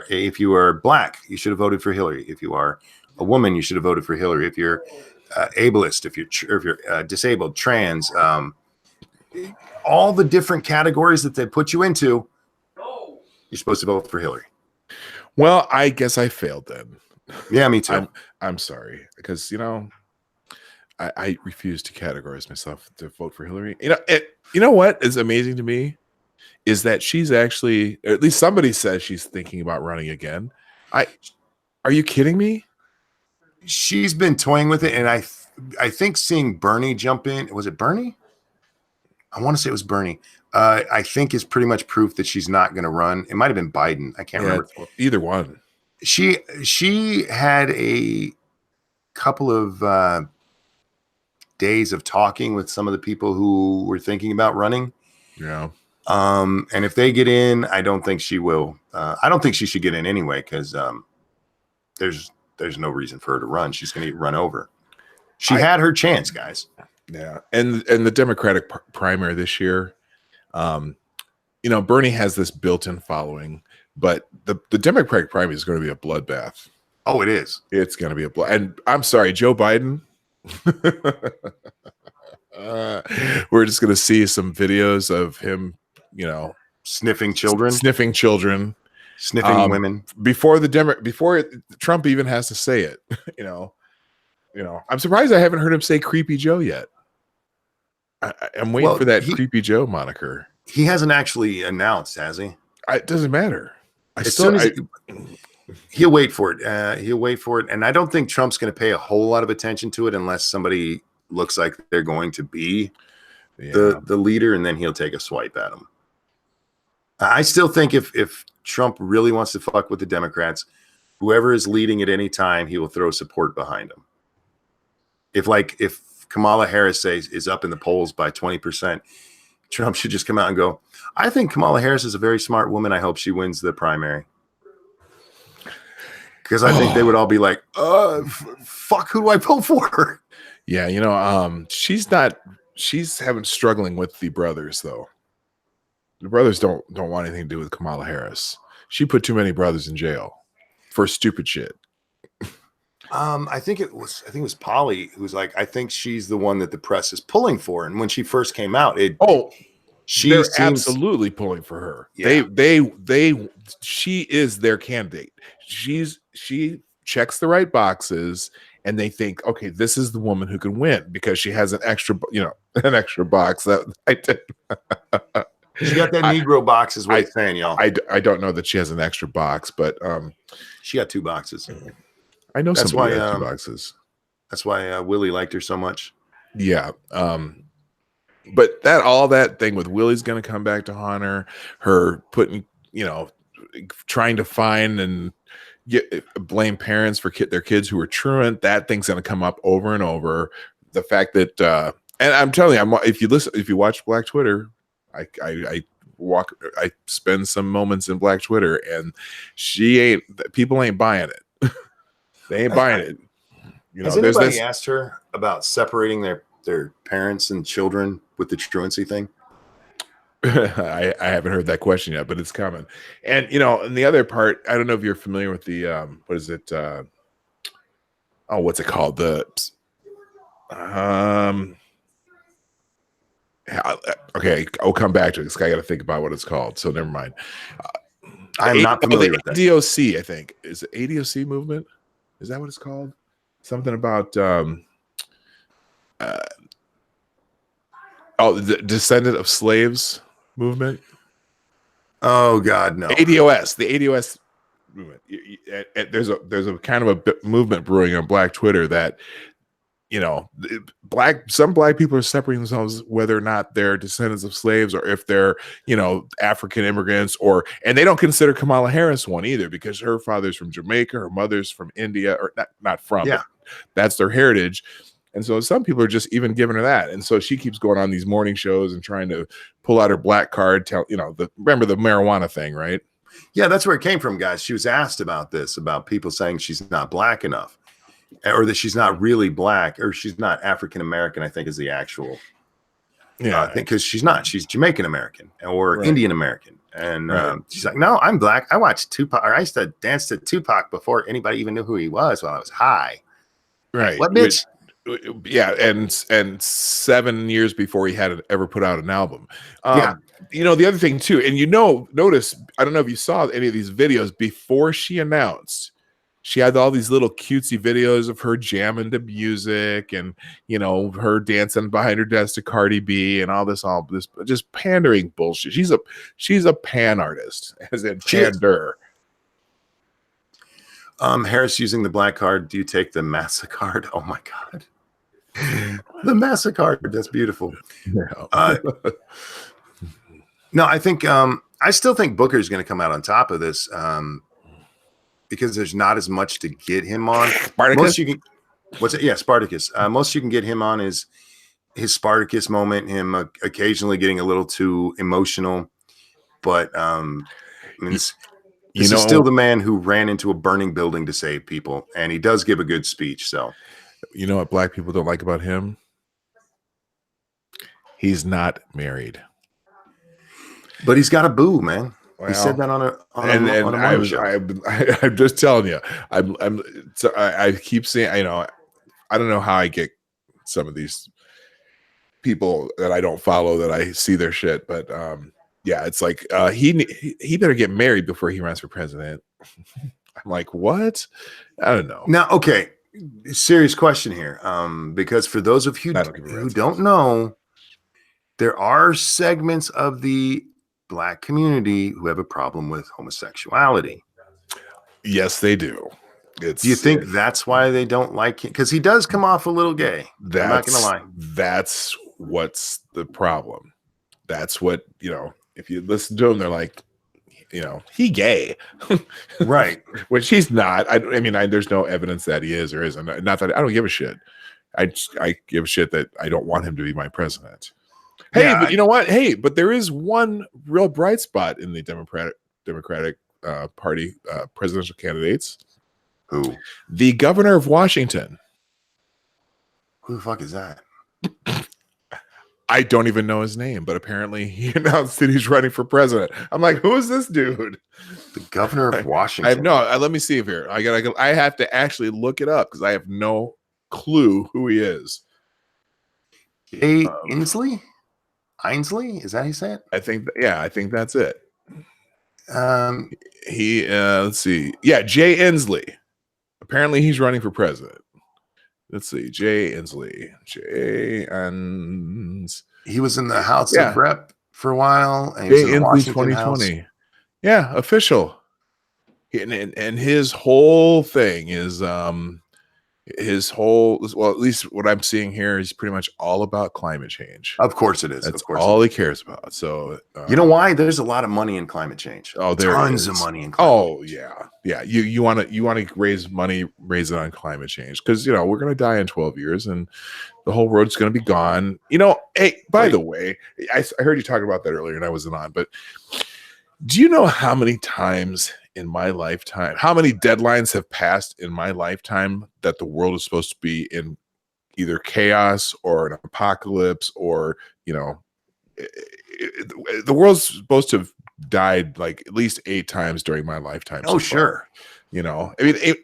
If you are black, you should have voted for Hillary. If you are a woman, you should have voted for Hillary. If you're ableist, if you're disabled, trans, all the different categories that they put you into, you're supposed to vote for Hillary. Well, I guess I failed then. Yeah, me too. I'm sorry, because I refuse to categorize myself to vote for Hillary. You know what is amazing to me is that she's actually, or at least somebody says she's thinking about running again. Are you kidding me? She's been toying with it, and I think seeing Bernie jump in, was it Bernie? I want to say it was Bernie. I think is pretty much proof that she's not going to run. It might have been Biden. I can't remember. Either one. She had a couple of days of talking with some of the people who were thinking about running. Yeah. And if they get in, I don't think she will. I don't think she should get in anyway, because there's no reason for her to run. She's going to get run over. She had her chance, guys. Yeah, and the Democratic primary this year, Bernie has this built-in following, but the Democratic primary is going to be a bloodbath. Oh, it is. It's going to be a blood. And I'm sorry, Joe Biden. We're just going to see some videos of him, sniffing children, sniffing women before Trump even has to say it. I'm surprised I haven't heard him say Creepy Joe yet. I'm waiting for that Creepy Joe moniker. He hasn't actually announced, has he? It doesn't matter. He'll wait for it. He'll wait for it. And I don't think Trump's going to pay a whole lot of attention to it unless somebody looks like they're going to be the leader, and then he'll take a swipe at him. I still think if Trump really wants to fuck with the Democrats, whoever is leading at any time, he will throw support behind him. If Kamala Harris is up in the polls by 20%, Trump should just come out and go, I think Kamala Harris is a very smart woman. I hope she wins the primary. Because I think they would all be like, fuck, who do I vote for? Yeah, she's having struggling with the brothers, though. The brothers don't want anything to do with Kamala Harris. She put too many brothers in jail for stupid shit. I think it was Polly who was like, I think she's the one that the press is pulling for. And when she first came out, they're absolutely pulling for her. Yeah. She is their candidate. She checks the right boxes, and they think, okay, this is the woman who can win because she has an extra box that I did. She got that Negro box, is what I'm saying, y'all. I don't know that she has an extra box, but she got 2 boxes. I know somebody got 2 boxes. That's why Willie liked her so much. Yeah. But all that thing with Willie's going to come back to haunt her putting, trying to find and blame parents for their kids who are truant. That thing's going to come up over and over. The fact that, and I'm telling you, if you watch Black Twitter, I spend some moments in Black Twitter, and people ain't buying it. They ain't buying it. Has anybody asked her about separating their parents and children with the truancy thing? I haven't heard that question yet, but it's coming. And and the other part, I don't know if you're familiar with the what is it? What's it called? Okay, I'll come back to it because I got to think about what it's called. So never mind. I'm not familiar with that. ADOC, I think. Is it ADOC movement? Is that what it's called? Something about the descendant of slaves movement. Oh God, no. ADOS, the ADOS movement. There's a kind of a movement brewing on Black Twitter that some black people are separating themselves whether or not they're descendants of slaves or if they're African immigrants, and they don't consider Kamala Harris one either because her father's from Jamaica, her mother's from India, or not from, but that's their heritage. And so some people are just even giving her that. And so she keeps going on these morning shows and trying to pull out her black card. Remember the marijuana thing, right? Yeah, that's where it came from, guys. She was asked about this, about people saying she's not black enough, or that she's not really black, or she's not African American, I think is the actual. Yeah, I think because she's not. She's Jamaican American or Indian American. And she's like, no, I'm black. I watched Tupac, or I used to dance to Tupac before anybody even knew who he was while I was high. Right. What, bitch? Yeah, and 7 years before he had ever put out an album. The other thing too, and notice, I don't know if you saw any of these videos before she announced. She had all these little cutesy videos of her jamming to music and her dancing behind her desk to Cardi B and all this just pandering bullshit. She's a pan artist, as in pander. Harris using the black card. Do you take the Massa card? Oh my God. The Massa card. That's beautiful. No, I think I still think Booker's going to come out on top of this because there's not as much to get him on. Spartacus? Spartacus. Most you can get him on is his Spartacus moment, him occasionally getting a little too emotional. But this is still the man who ran into a burning building to save people, and he does give a good speech. So, you know what black people don't like about him? He's not married, but he's got a boo, man. Well, he said that on a show. I'm just telling you. I keep saying, I don't know how I get some of these people that I don't follow that I see their shit, but yeah, it's like he better get married before he runs for president. I'm like, what? I don't know. Now, okay, serious question here, because for those of you who don't know, there are segments of the black community who have a problem with homosexuality. Yes, they do. Do you think that's why they don't like him? Because he does come off a little gay. I'm not gonna lie. That's what's the problem. That's what if you listen to him, they're like, he gay, right? Which he's not. I mean, there's no evidence that he is or isn't. Not that I don't give a shit. I give a shit that I don't want him to be my president. Hey, but you know what? Hey, but there is one real bright spot in the Democratic Party presidential candidates. Who? The governor of Washington. Who the fuck is that? I don't even know his name, but apparently he announced that he's running for president. I'm like, who is this dude? The governor of Washington. I have no. Let me see if here. I have to actually look it up because I have no clue who he is. Jay Inslee? Ainsley? Is that how you say it? I think that's it. Let's see. Yeah, Jay Inslee. Apparently he's running for president. Let's see. Jay Inslee. He was in the House of Rep for a while. And Jay Inslee 2020. House. Yeah, official. And his whole thing is his whole, well, at least what I'm seeing here is pretty much all about climate change. Of course it is. That's of course all it he cares about. So is. You know why? There's a lot of money in climate change. Oh, there tons is. of money in climate change. Yeah. You want to raise it on climate change because we're gonna die in 12 years and the whole world's gonna be gone. Hey, by the way, I heard you talking about that earlier and I wasn't on, but do you know how many times in my lifetime, how many deadlines have passed in my lifetime that the world is supposed to be in either chaos or an apocalypse or the world's supposed to have died like at least 8 times during my lifetime. Oh, sure. I mean,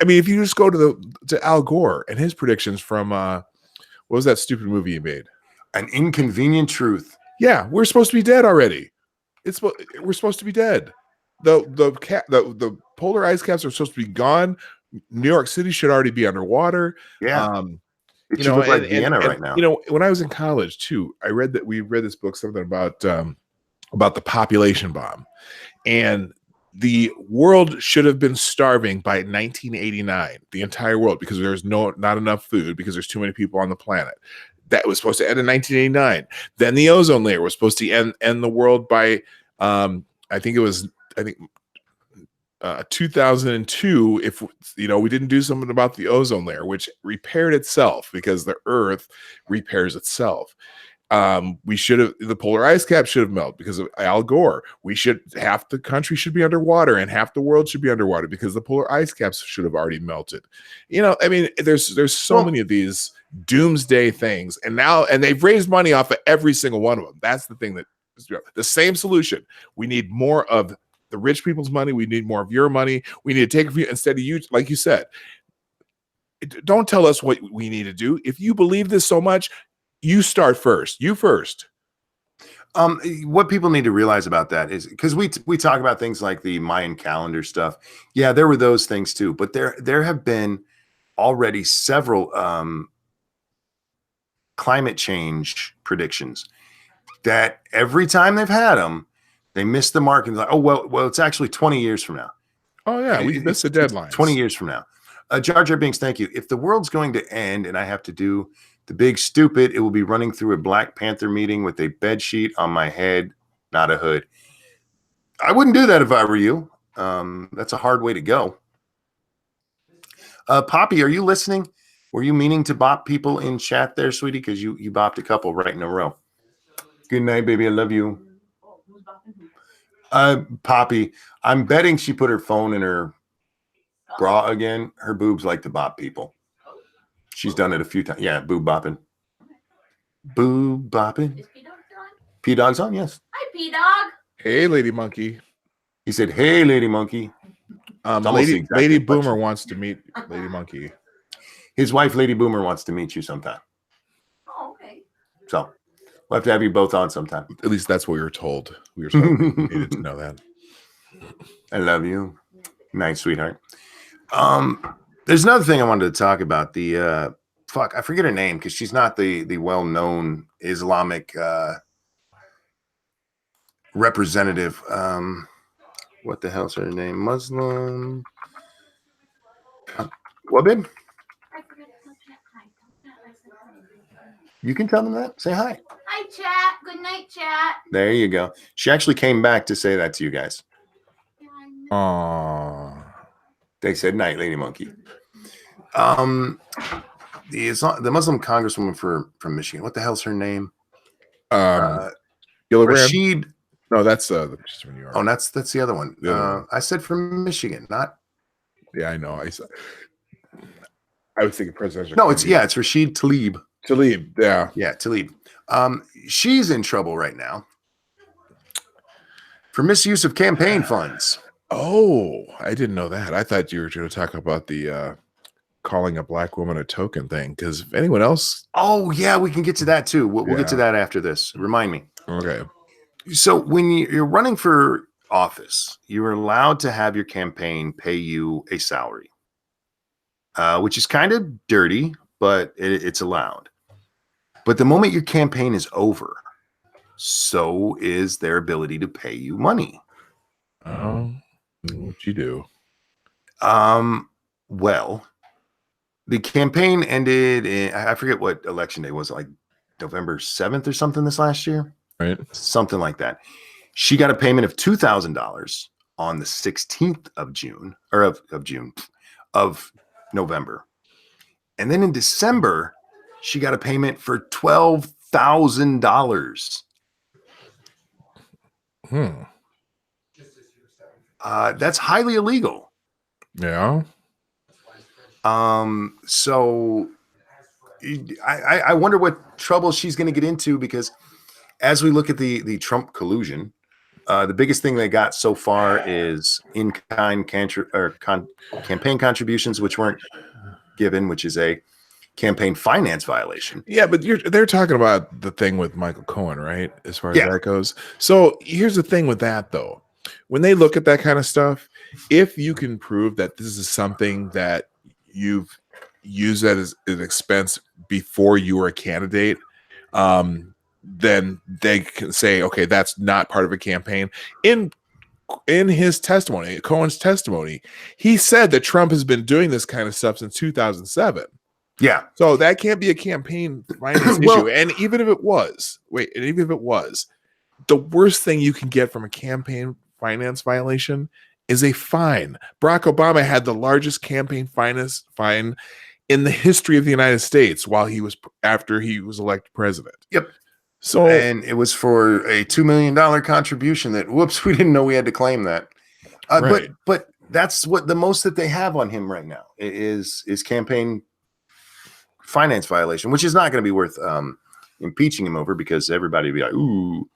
if you just go to Al Gore and his predictions from what was that stupid movie he made? An Inconvenient Truth. Yeah, we're supposed to be dead already. We're supposed to be dead. The polar ice caps are supposed to be gone. New York City should already be underwater. Yeah. It should look like Vienna right now. When I was in college too, we read this book, something about the population bomb, and the world should have been starving by 1989, the entire world, because there's not enough food because there's too many people on the planet. That was supposed to end in 1989. Then the ozone layer was supposed to end the world by I think 2002, if we didn't do something about the ozone layer, which repaired itself because the Earth repairs itself. The polar ice cap should have melted because of Al Gore. Half the country should be underwater and half the world should be underwater because the polar ice caps should have already melted. I mean, there's so many of these doomsday things, and they've raised money off of every single one of them. That's the thing that the same solution. We need more of the rich people's money. We need more of your money. We need to take it from you instead of you, like you said. Don't tell us what we need to do. If you believe this so much, you start first. You first. What people need to realize about that is because we talk about things like the Mayan calendar stuff. Yeah, there were those things too, but there have been already several climate change predictions that every time they've had them, they miss the mark and like, oh well, it's actually 20 years from now. Oh yeah, we missed the deadline. 20 years from now. Jar Jar Binks, thank you. If the world's going to end and I have to do the big stupid, it will be running through a Black Panther meeting with a bed sheet on my head, not a hood. I wouldn't do that if I were you. That's a hard way to go. Poppy, are you listening? Were you meaning to bop people in chat there, sweetie? Because you bopped a couple right in a row. Good night, baby. I love you. Poppy, I'm betting she put her phone in her bra again. Her boobs like to bop people. She's done it a few times. Yeah, boob bopping. Boob bopping. Is P-Dog on? P-Dog's on, yes. Hi, P-Dog. Hey, Lady Monkey. He said, hey, Lady Monkey. Lady Boomer wants to meet Lady Monkey. His wife, Lady Boomer, wants to meet you sometime. Oh, okay. So we'll have to have you both on sometime. At least that's what we were told. We needed to know that. I love you. Nice, sweetheart. There's another thing I wanted to talk about. I forget her name because she's not the well-known Islamic representative. What the hell's her name? Muslim. What, babe? I forgot to tell chat hi. You can tell them that. Say hi. Hi, chat. Good night, chat. There you go. She actually came back to say that to you guys. Aww. They said night, Lady Monkey. The Muslim congresswoman from Michigan. What the hell's her name? Rashid. No, that's she's from New York. Oh, that's the other one. I said from Michigan, not. Yeah, I know. I was thinking presidential. No, it's Rashid Tlaib. Tlaib, yeah. Yeah, Tlaib. She's in trouble right now for misuse of campaign funds. Oh, I didn't know that. I thought you were going to talk about the calling a black woman a token thing. Because if anyone else. Oh, yeah, we can get to that too. We'll get to that after this. Remind me. Okay. So when you're running for office, you're allowed to have your campaign pay you a salary, which is kind of dirty, but it's allowed. But the moment your campaign is over, so is their ability to pay you money. Oh, what'd you do? Well, the campaign ended I forget what election day was, like November 7th or something this last year, Right. something like that. She got a payment of $2,000 on the 16th of June, or of November. And then in December, she got a payment for $12,000. That's highly illegal. Yeah. So I wonder what trouble she's going to get into, because as we look at the Trump collusion, the biggest thing they got so far is in-kind campaign contributions, which weren't given, which is a campaign finance violation. Yeah, but they're talking about the thing with Michael Cohen, right? As far as Yeah. that goes. So here's the thing with that, though. When they look at that kind of stuff, if you can prove that this is something that you've used as an expense before you were a candidate, then they can say, okay, that's not part of a campaign. In his testimony, Cohen's testimony, he said that Trump has been doing this kind of stuff since 2007. Yeah. So that can't be a campaign finance issue. And even if it was, the worst thing you can get from a campaign finance violation is a fine. Barack Obama had the largest campaign finance fine in the history of the United States after he was elected president. Yep. So, and it was for a $2 million contribution that, whoops, we didn't know we had to claim that. Right. But that's what the most that they have on him right now is campaign finance violation, which is not going to be worth impeaching him over, because everybody would be like, ooh.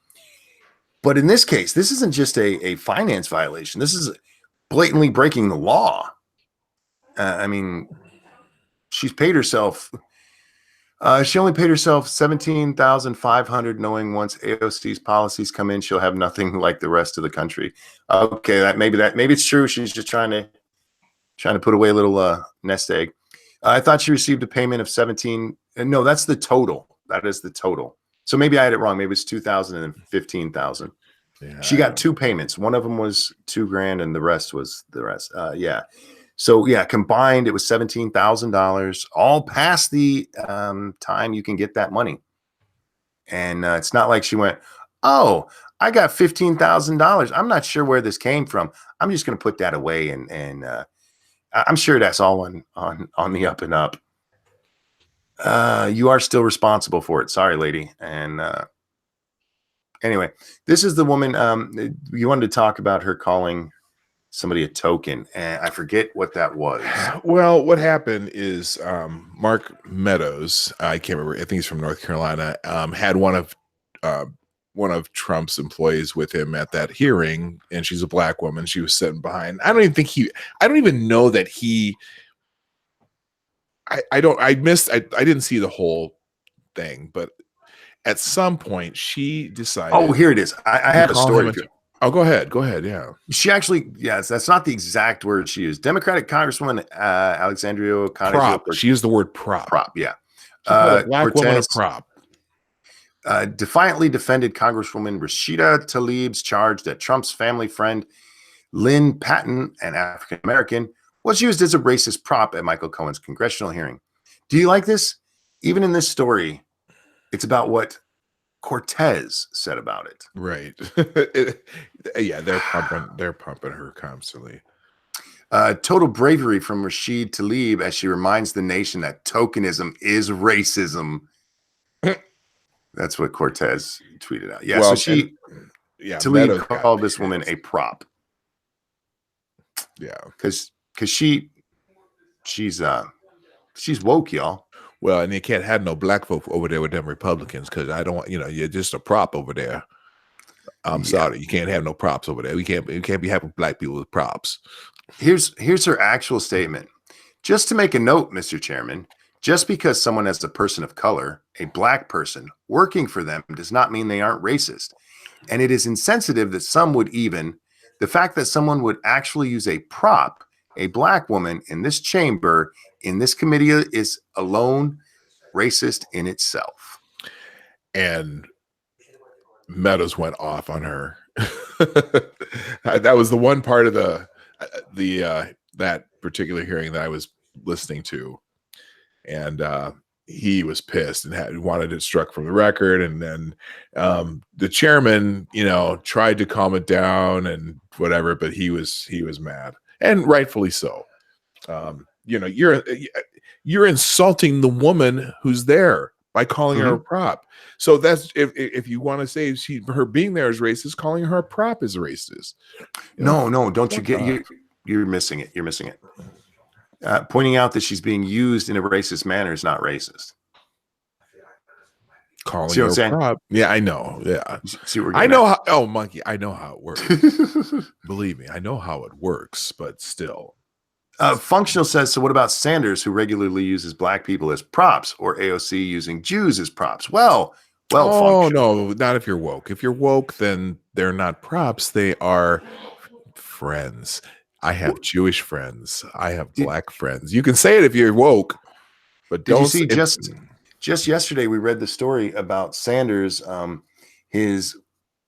But in this case, this isn't just a finance violation. This is blatantly breaking the law. I mean, she's paid herself. She only paid herself $17,500, knowing once AOC's policies come in, she'll have nothing like the rest of the country. Okay, maybe it's true. She's just trying to put away a little nest egg. I thought she received a payment of 17. No, that's the total. That is the total. So maybe I had it wrong. Maybe it's 2,000 and 15,000. yeah. She got two payments. One of them was $2,000, and the rest was the rest. Yeah. So yeah, combined it was $17,000, all past the time you can get that money. And it's not like she went, "Oh, I got $15,000. I'm not sure where this came from. I'm just going to put that away." And I'm sure that's all on the up and up. You are still responsible for it. Sorry, lady. And anyway, this is the woman you wanted to talk about, her calling somebody a token, and I forget what that was. Well, what happened is Mark Meadows, I can't remember, I think he's from North Carolina, had one of Trump's employees with him at that hearing, and she's a black woman. She was sitting behind. I don't even know that he. I didn't see the whole thing, but at some point she decided. Oh, here it is. I have a story. Oh, go ahead. Yeah. She actually, yes, that's not the exact word she used. Democratic Congresswoman Alexandria Ocasio Cortez. She used the word prop. Prop, yeah. A black woman a prop. Defiantly defended Congresswoman Rashida Tlaib's charge that Trump's family friend Lynn Patton, an African American, was used as a racist prop at Michael Cohen's congressional hearing. Do you like this? Even in this story, it's about what Cortez said about it. Right. Yeah, they're pumping her constantly. Total bravery from Rashid Tlaib as she reminds the nation that tokenism is racism. That's what Cortez tweeted out. Yeah, well, so Tlaib called this woman a prop. Yeah, because she's woke, y'all. Well, and you can't have no black folk over there with them Republicans, because I don't want, you're just a prop over there. I'm sorry, you can't have no props over there. We can't be having black people with props. Here's her actual statement. Just to make a note, Mr. Chairman, just because someone is a person of color, a black person, working for them does not mean they aren't racist. And it is insensitive that the fact that someone would actually use a prop, a black woman, in this chamber, in this committee, is alone racist in itself. And Meadows went off on her. That was the one part of that particular hearing that I was listening to. and he was pissed and wanted it struck from the record. And then the chairman, tried to calm it down and whatever, but he was mad, and rightfully so. You're insulting the woman who's there by calling her a prop. So that's if you want to say her being there is racist, calling her a prop is racist. No, don't you get you're missing it. You're missing it. Pointing out that she's being used in a racist manner is not racist. Calling her a prop. Yeah, I know. Yeah. See what I know how. Oh, Monkey, I know how it works. Believe me, I know how it works, but still. Functional says, so what about Sanders, who regularly uses black people as props, or AOC using Jews as props? Well, oh, no, not if you're woke. If you're woke, then they're not props. They are friends. I have Jewish friends. I have black friends. You can say it if you're woke, but did you see just yesterday we read the story about Sanders, his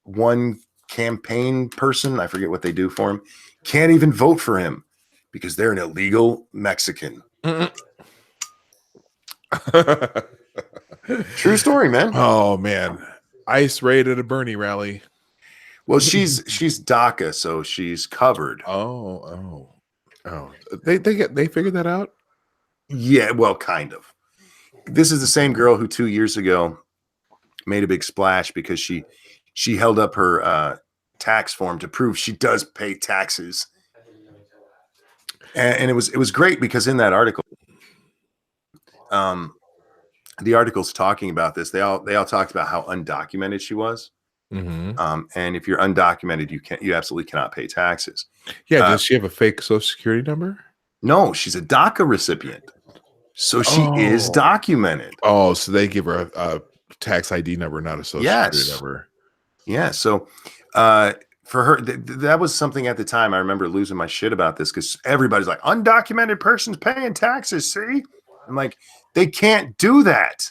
one campaign person, I forget what they do for him, can't even vote for him because they're an illegal Mexican. True story, man. Oh man, ICE raided a Bernie rally. Well, she's DACA, so she's covered. Oh. They figured that out. Yeah, well, kind of. This is the same girl who 2 years ago made a big splash because she held up her tax form to prove she does pay taxes, and it was great because in that article, the article's talking about this. They all talked about how undocumented she was, and if you're undocumented, you absolutely cannot pay taxes. Yeah, does she have a fake Social Security number? No, she's a DACA recipient. So she is documented. Oh, so they give her a tax ID number, not a Social Security number. Yeah. So for her, that was something at the time. I remember losing my shit about this because everybody's like, undocumented person's paying taxes. See, I'm like, they can't do that.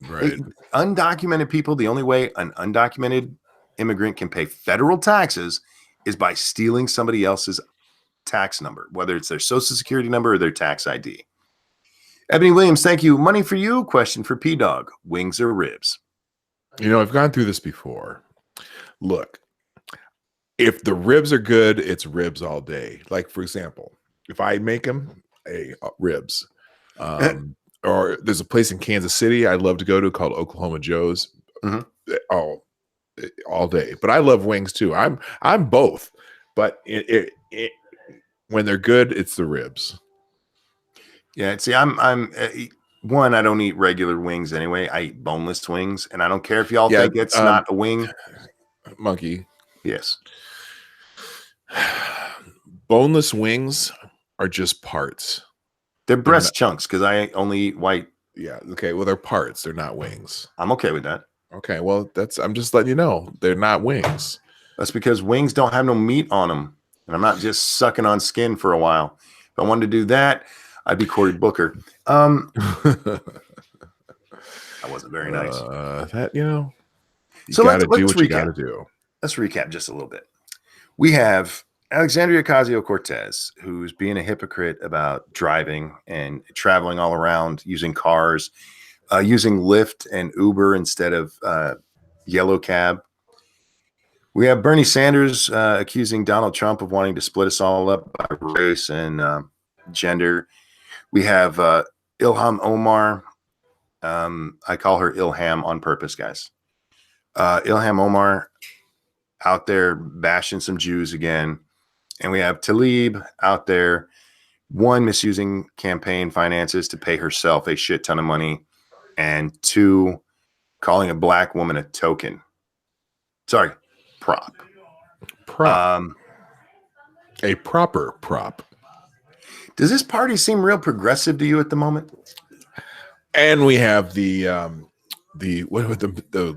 Right. Undocumented people, the only way an undocumented immigrant can pay federal taxes is by stealing somebody else's tax number, whether it's their Social Security number or their tax ID. Ebony Williams, thank you. Money for you. Question for P-Dog. Wings or ribs? I've gone through this before. Look, if the ribs are good, it's ribs all day. Like, for example, if I make them, ribs. Or there's a place in Kansas City I'd love to go to called Oklahoma Joe's. All day. But I love wings too. I'm both. But when they're good, it's the ribs. Yeah, see, I'm one, I don't eat regular wings anyway. I eat boneless wings, and I don't care if y'all think it's not a wing. Monkey. Yes. Boneless wings are just parts. They're breast chunks because I only eat white. Yeah, okay. Well, they're parts. They're not wings. I'm okay with that. Okay, well, I'm just letting you know. They're not wings. That's because wings don't have no meat on them, and I'm not just sucking on skin for a while. If I wanted to do that, I'd be Cory Booker. That wasn't very nice. So let's do what you gotta do. Let's recap just a little bit. We have Alexandria Ocasio Cortez, who's being a hypocrite about driving and traveling all around using cars, using Lyft and Uber instead of Yellow Cab. We have Bernie Sanders accusing Donald Trump of wanting to split us all up by race and gender. We have Ilhan Omar. I call her Ilham on purpose, guys. Ilham Omar out there bashing some Jews again. And we have Tlaib out there, one, misusing campaign finances to pay herself a shit ton of money, and two, calling a black woman a token. Sorry, prop. A proper prop. Does this party seem real progressive to you at the moment? And we have the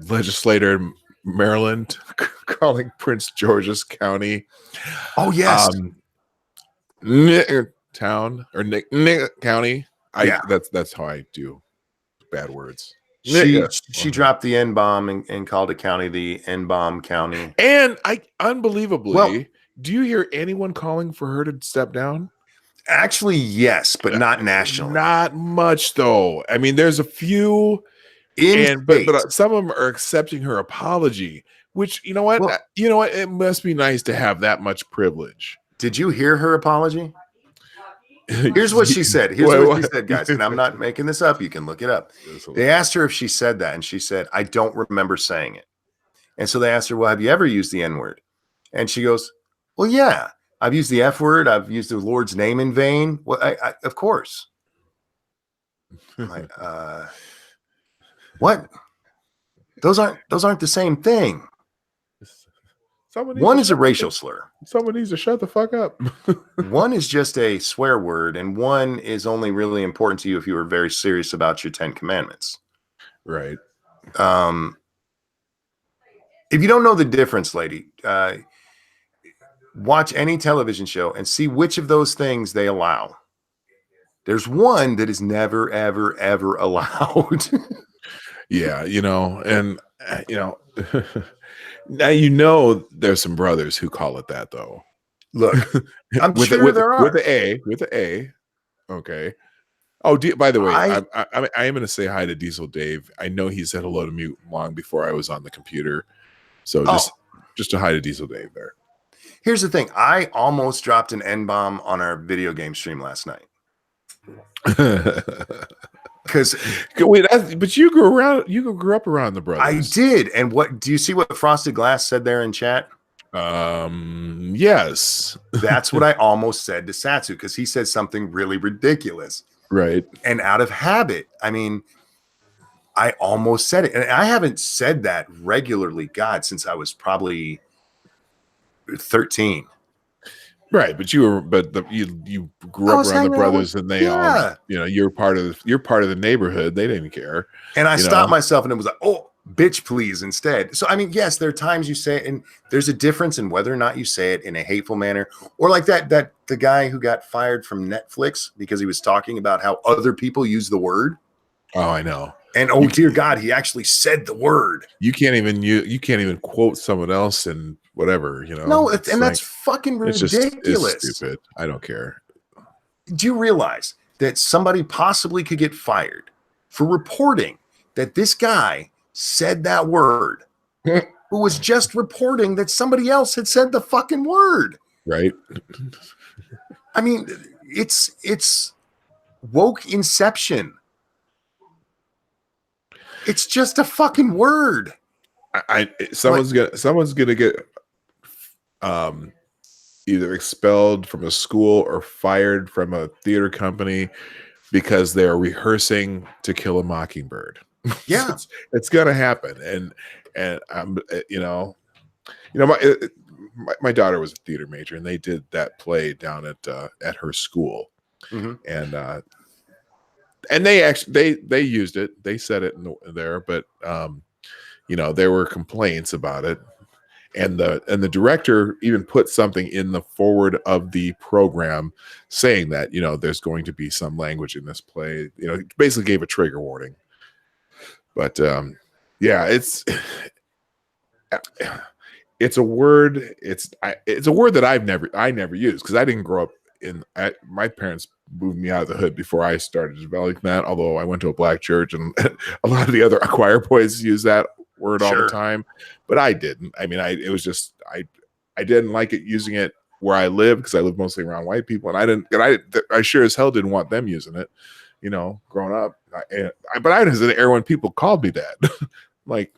legislator in Maryland calling Prince George's County. Oh yes, town or Nick County. That's how I do bad words. She dropped the N-bomb and called a county the N-bomb County. And unbelievably, do you hear anyone calling for her to step down? Actually, yes, but not nationally. Not much though. I mean, there's a few, In but states. some of them are accepting her apology. Which you know what, Well- it must be nice to have that much privilege. Did you hear her apology? Here's what she said. Here's what she said, guys. And I'm not making this up. You can look it up. They asked her if she said that, and she said, "I don't remember saying it." And so they asked her, "Well, have you ever used the N-word?" And she goes, "Well, yeah, I've used the F word. I've used the Lord's name in vain. Well, I of course." I'm like, what? Those aren't the same thing. One is a racial slur. Someone needs to shut the fuck up. One is just a swear word, and one is only really important to you if you are very serious about your 10 commandments. Right. If you don't know the difference, lady, watch any television show and see which of those things they allow. There's one that is never, ever, ever allowed. Yeah, and now there's some brothers who call it that though. Look, I'm with sure there are. with the A. Okay. Oh, by the way, I am going to say hi to Diesel Dave. I know he said hello to me long before I was on the computer, so just a hi to Diesel Dave there. Here's the thing: I almost dropped an N-bomb on our video game stream last night. Because but you grew up around the brothers. I did. And what do you see what Frosted Glass said there in chat? Yes. That's what I almost said to Satsu, because he said something really ridiculous. Right. And out of habit, I mean, I almost said it. And I haven't said that regularly, God, since I was probably 13. Right, but you grew up around the brothers, and they all, you're part of the neighborhood. They didn't care, and I stopped myself, and it was like, "Oh, bitch, please!" Instead, so I mean, yes, there are times you say it, and there's a difference in whether or not you say it in a hateful manner, or like that the guy who got fired from Netflix because he was talking about how other people use the word. Oh, I know. And dear God, he actually said the word. You can't even quote someone else and whatever, No, and that's fucking ridiculous. It's stupid. I don't care. Do you realize that somebody possibly could get fired for reporting that this guy said that word, who was just reporting that somebody else had said the fucking word? Right. I mean, it's woke inception. It's just a fucking word. Someone's gonna get either expelled from a school or fired from a theater company because they are rehearsing To Kill a Mockingbird. Yeah, it's gonna happen. And my daughter was a theater major, and they did that play down at her school, and they actually they used it. They said it there, but there were complaints about it, and the director even put something in the forward of the program saying that there's going to be some language in this play. Basically gave a trigger warning. But yeah, it's a word. It's a word that I never used because I didn't grow up my parents moved me out of the hood before I started developing that. Although I went to a black church, and a lot of the other choir boys use that word all the time, but I didn't. I mean, it was just I didn't like it using it where I live because I live mostly around white people, and I sure as hell didn't want them using it. Growing up, but I was in the era when people called me that. Like,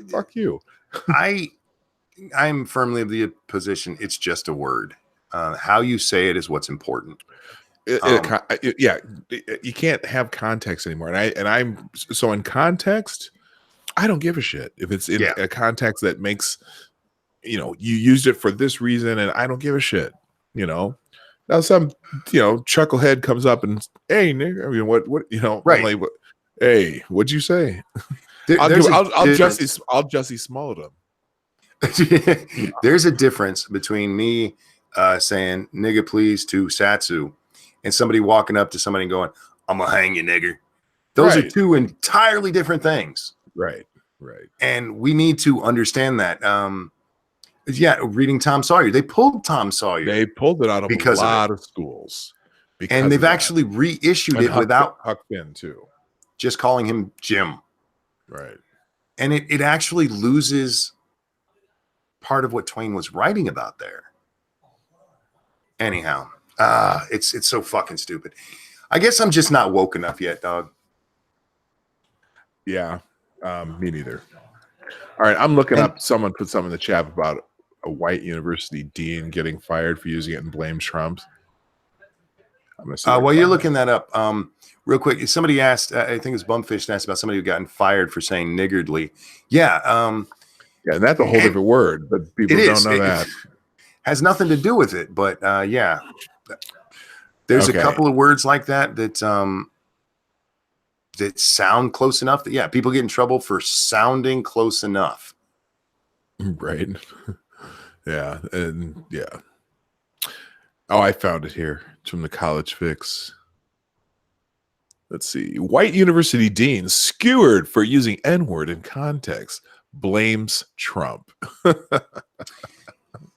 fuck you. I'm firmly of the position. It's just a word. How you say it is what's important. Yeah, you can't have context anymore. And I'm so in context, I don't give a shit if it's in a context that makes, you used it for this reason, and I don't give a shit. Now some, chucklehead comes up and, hey, nigga, I mean, what, right? Like, hey, what'd you say? I'll Jussie Smollett him. There's a difference between me saying "nigga please" to Satsu and somebody walking up to somebody and going, "I'm gonna hang you, nigger." Those are two entirely different things. Right. And we need to understand that. Reading Tom Sawyer, they pulled Tom Sawyer. They pulled it out of a lot of schools. And they've actually reissued it without Huck Finn too. Just calling him Jim. Right. And it actually loses part of what Twain was writing about there. Anyhow, it's so fucking stupid. I guess I'm just not woke enough yet, dog. Yeah, me neither. All right, I'm looking up. Someone put something in the chat about a white university dean getting fired for using it and blame Trump. I'm gonna see while you're looking that up, real quick, somebody asked, I think it was Bumfish asked about somebody who gotten fired for saying niggardly. Yeah. Yeah, and that's a whole different word, but people don't know that. Has nothing to do with it, but yeah. There's a couple of words like that that sound close enough that, yeah, people get in trouble for sounding close enough. Right. Yeah. And yeah. Oh, I found it here. It's from the College Fix. Let's see. White university dean skewered for using N-word in context. Blames Trump.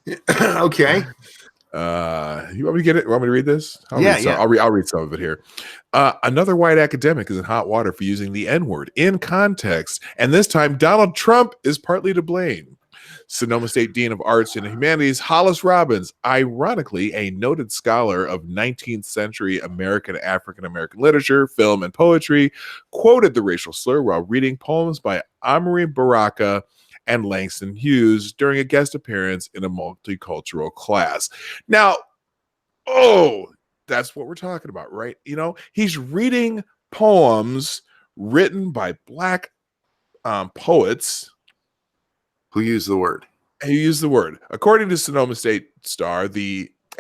Okay. You want me to get it? Want me to read this? I'll read some of it here. Another white academic is in hot water for using the N-word in context, and this time Donald Trump is partly to blame. Sonoma State Dean of Arts and Humanities Hollis Robbins, ironically a noted scholar of 19th century African American literature, film, and poetry, quoted the racial slur while reading poems by Amari Baraka and Langston Hughes during a guest appearance in a multicultural class. Now, that's what we're talking about, right? You know, he's reading poems written by Black poets who use the word. According to Sonoma State Star,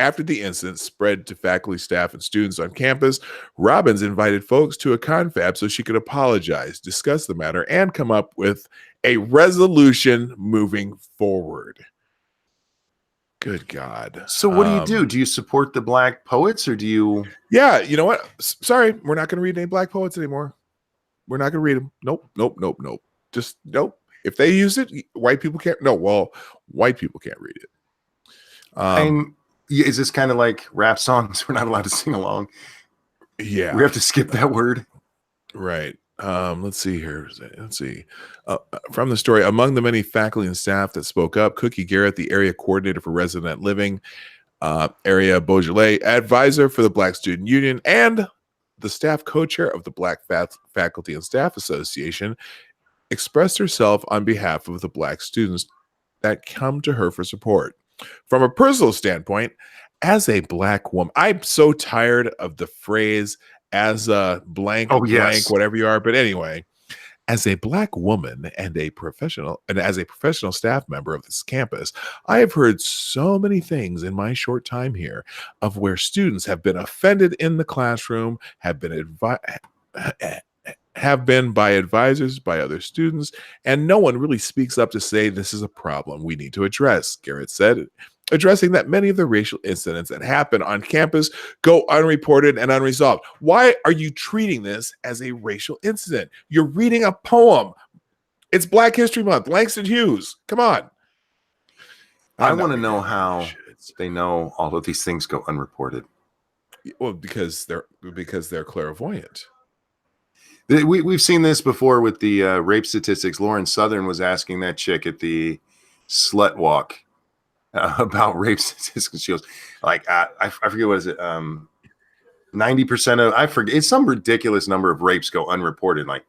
after the incident spread to faculty, staff, and students on campus, Robbins invited folks to a confab so she could apologize, discuss the matter, and come up with a resolution moving forward. Good God. So what do you do? Do you support the Black poets or do you? Yeah, you know what? Sorry, we're not going to read any Black poets anymore. We're not going to read them. Nope. Just nope. If they use it, white people can't. No, well, white people can't read it. Is this kind of like rap songs? We're not allowed to sing along. Yeah. We have to skip that word. Right. Let's see here. From the story, among the many faculty and staff that spoke up, Cookie Garrett, the area coordinator for resident living area Beaujolais, advisor for the Black Student Union, and the staff co-chair of the Black Faculty and Staff Association, expressed herself on behalf of the Black students that come to her for support. From a personal standpoint, as a Black woman, I'm so tired of the phrase as a blank, blank, whatever you are. But anyway, as a Black woman and as a professional staff member of this campus, I have heard so many things in my short time here of where students have been offended in the classroom, have been by advisors, by other students, and no one really speaks up to say this is a problem we need to address, Garrett said, addressing that many of the racial incidents that happen on campus go unreported and unresolved. Why are you treating this as a racial incident? You're reading a poem. It's Black History Month. Langston Hughes. Come on. I want to know how they know all of these things go unreported. Well, because they're clairvoyant. We've seen this before with the rape statistics. Lauren Southern was asking that chick at the slut walk about rape statistics. She goes, like, I forget, what is it? 90% of, I forget, it's some ridiculous number of rapes go unreported. Like,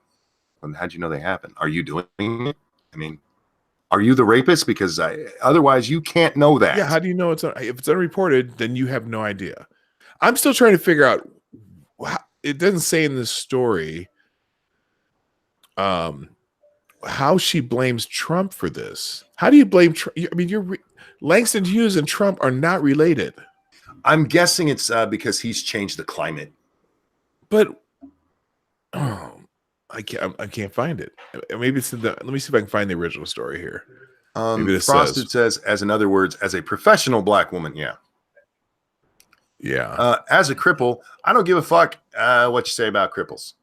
well, how'd you know they happen? Are you doing it? I mean, are you the rapist? Because otherwise you can't know that. Yeah, how do you know if it's unreported, then you have no idea. I'm still trying to figure out, it doesn't say in this story how she blames Trump for this. How do you blame Trump? I mean, Langston Hughes and Trump are not related. I'm guessing it's because he's changed the climate. But I can't find it. Maybe it's let me see if I can find the original story here. Maybe Frosted says, as in other words, as a professional Black woman, yeah. As a cripple, I don't give a fuck what you say about cripples.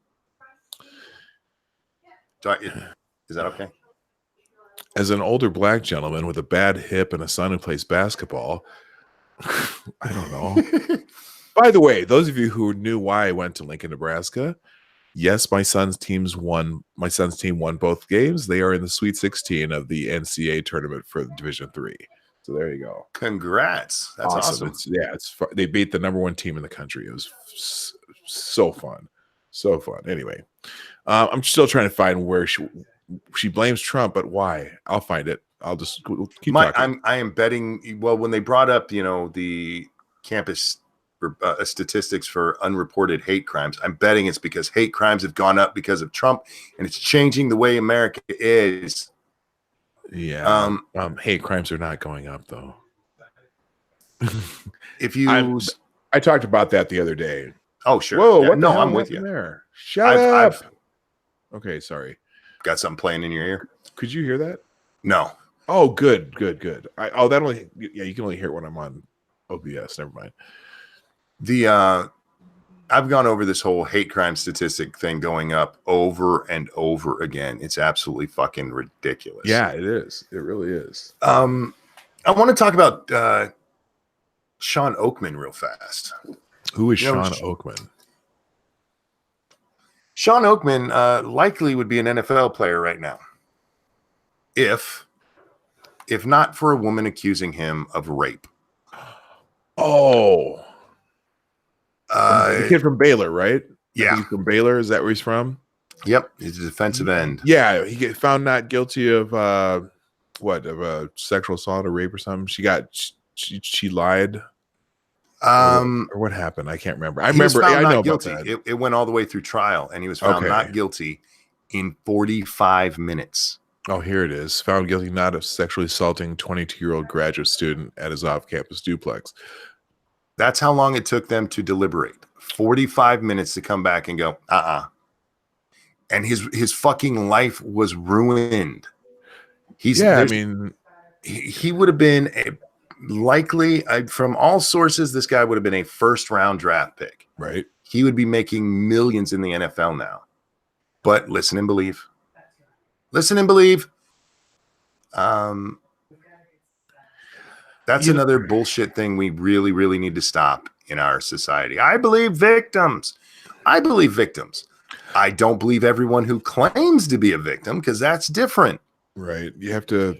Is that okay? As an older Black gentleman with a bad hip and a son who plays basketball, I don't know. By the way, those of you who knew why I went to Lincoln, Nebraska, yes, my son's team won both games. They are in the Sweet 16 of the NCAA tournament for Division III. So there you go. Congrats. That's awesome. They beat the number one team in the country. It was so fun. So fun. Anyway, I'm still trying to find where she blames Trump, but why? I'll find it. I'll just keep talking. I am betting. Well, when they brought up, the campus statistics for unreported hate crimes, I'm betting it's because hate crimes have gone up because of Trump, and it's changing the way America is. Yeah. Hate crimes are not going up though. If you, I talked about that the other day. Oh sure. Whoa! Yeah, What the hell I'm with you there? Shut up. Okay, sorry. Got something playing in your ear? Could you hear that? No. Oh, good. You can only hear it when I'm on OBS. Never mind. I've gone over this whole hate crime statistic thing going up over and over again. It's absolutely fucking ridiculous. Yeah, it is. It really is. I want to talk about Sean Oakman real fast. Who is Sean Oakman? Sean Oakman likely would be an NFL player right now, if not for a woman accusing him of rape. Oh, the kid from Baylor, right? Yeah, he's from Baylor. Is that where he's from? Yep, he's a defensive end. Yeah, he get found not guilty of sexual assault or rape or something. She lied. Or what happened? I can't remember. I know guilty. About that. It went all the way through trial, and he was found not guilty in 45 minutes. Oh, here it is. Found guilty not of sexually assaulting 22-year-old graduate student at his off-campus duplex. That's how long it took them to deliberate. 45 minutes to come back and go, And his fucking life was ruined. He would have been likely, from all sources, this guy would have been a first-round draft pick. Right. He would be making millions in the NFL now. But listen and believe. Listen and believe. That's another bullshit thing we really, really need to stop in our society. I believe victims. I don't believe everyone who claims to be a victim, because that's different. Right. You have to,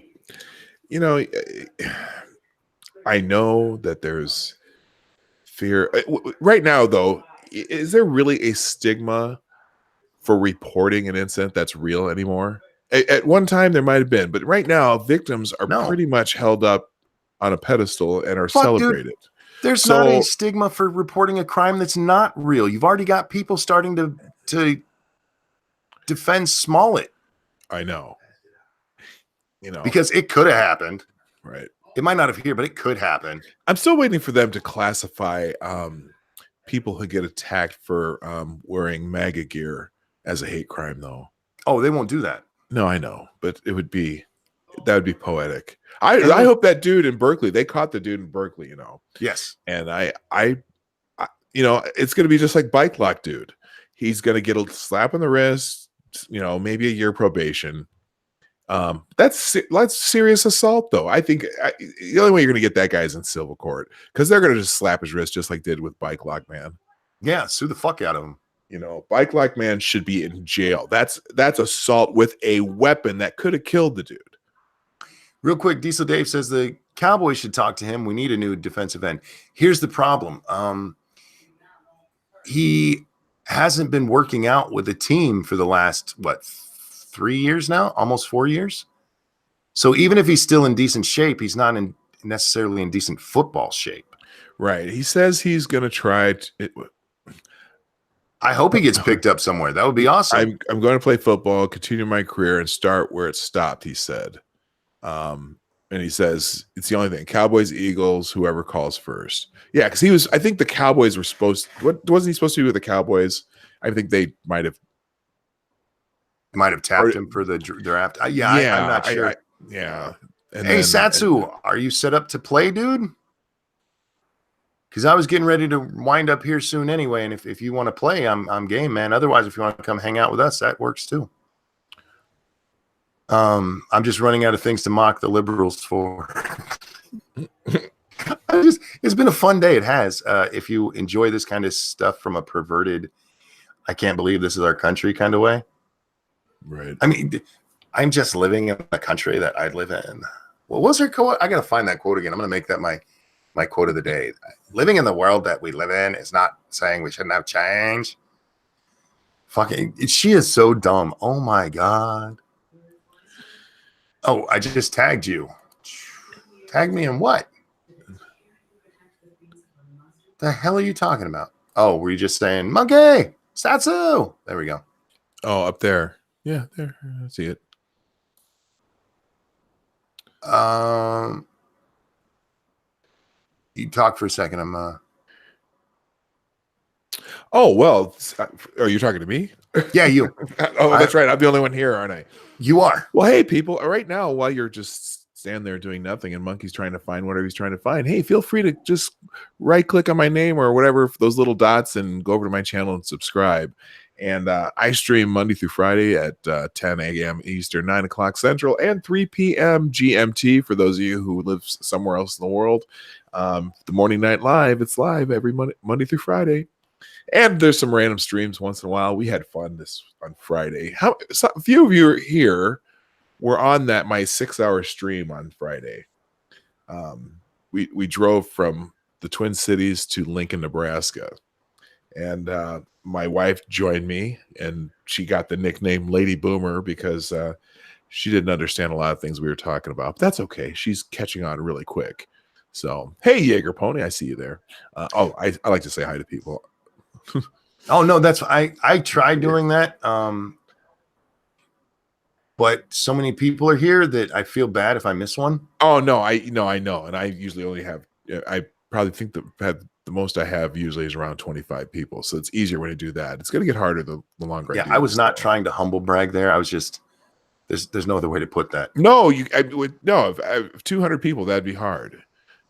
I know that there's fear. Right now, though, is there really a stigma for reporting an incident that's real anymore? At one time, there might have been, but right now, victims are pretty much held up on a pedestal and are celebrated. Dude, there's not a stigma for reporting a crime that's not real. You've already got people starting to defend Smollett. I know. Because it could have happened. Right. It might not have here, but it could happen. I'm still waiting for them to classify people who get attacked for wearing MAGA gear as a hate crime, though. Oh, they won't do that. No, I know, but that would be poetic. I hope that dude in Berkeley, they caught the dude in Berkeley, Yes. And I it's going to be just like Bike Lock dude. He's going to get a slap on the wrist, maybe a year probation. That's serious assault, though. I think the only way you're going to get that guy is in civil court, because they're going to just slap his wrist just like they did with Bike Lock Man. Yeah, sue the fuck out of him. Bike Lock Man should be in jail. That's assault with a weapon that could have killed the dude. Real quick, Diesel Dave says the Cowboys should talk to him. We need a new defensive end. Here's the problem. He hasn't been working out with the team for the last, 3 years now? Almost 4 years? So even if he's still in decent shape, he's not necessarily in decent football shape. Right. He says he's going to try I hope he gets picked up somewhere. That would be awesome. I'm going to play football, continue my career, and start where it stopped, he said. And he says it's the only thing. Cowboys, Eagles, whoever calls first. Yeah, because I think the Cowboys were wasn't he supposed to be with the Cowboys? I think they might have tapped him for the draft. I'm not sure. Hey, Satsu, are you set up to play, dude? Because I was getting ready to wind up here soon anyway, and if you want to play, I'm game, man. Otherwise, if you want to come hang out with us, that works too. I'm just running out of things to mock the liberals for. It's been a fun day. It has. If you enjoy this kind of stuff from a perverted, I can't believe this is our country kind of way. Right. I mean, I'm just living in a country that I live in. What was her quote? I got to find that quote again. I'm going to make that my quote of the day. Living in the world that we live in is not saying we shouldn't have change. Fucking, she is so dumb. Oh my God. Oh, I just tagged you. Tag me in what? The hell are you talking about? Oh, were you just saying monkey, Satsu? There we go. Oh, up there. Yeah, there. I see it. You talk for a second. I'm Oh, well, are you talking to me? Yeah, you. Oh, that's right. I'm the only one here, aren't I? You are. Well, hey, people, right now, while you're just standing there doing nothing and Monkey's trying to find whatever he's trying to find, hey, feel free to just right click on my name or whatever, those little dots, and go over to my channel and subscribe. And I stream Monday through Friday at 10 a.m. Eastern, 9 o'clock Central, and 3 p.m. GMT for those of you who live somewhere else in the world. The Morning Night Live, it's live every Monday through Friday. And there's some random streams once in a while. We had fun on Friday. A few of you are here were on my 6-hour stream on Friday. We drove from the Twin Cities to Lincoln, Nebraska. And my wife joined me, and she got the nickname Lady Boomer because she didn't understand a lot of things we were talking about. But that's okay. She's catching on really quick. So, hey, Jaeger Pony, I see you there. I like to say hi to people. Oh no, I tried doing that. But so many people are here that I feel bad if I miss one. Oh no, I know, and I usually only have. I probably think the most I have usually is around 25 people, so it's easier when I do that. It's gonna get harder the longer. Yeah, I was not trying to humble brag there. I was just there's no other way to put that. No, if 200 people, that'd be hard.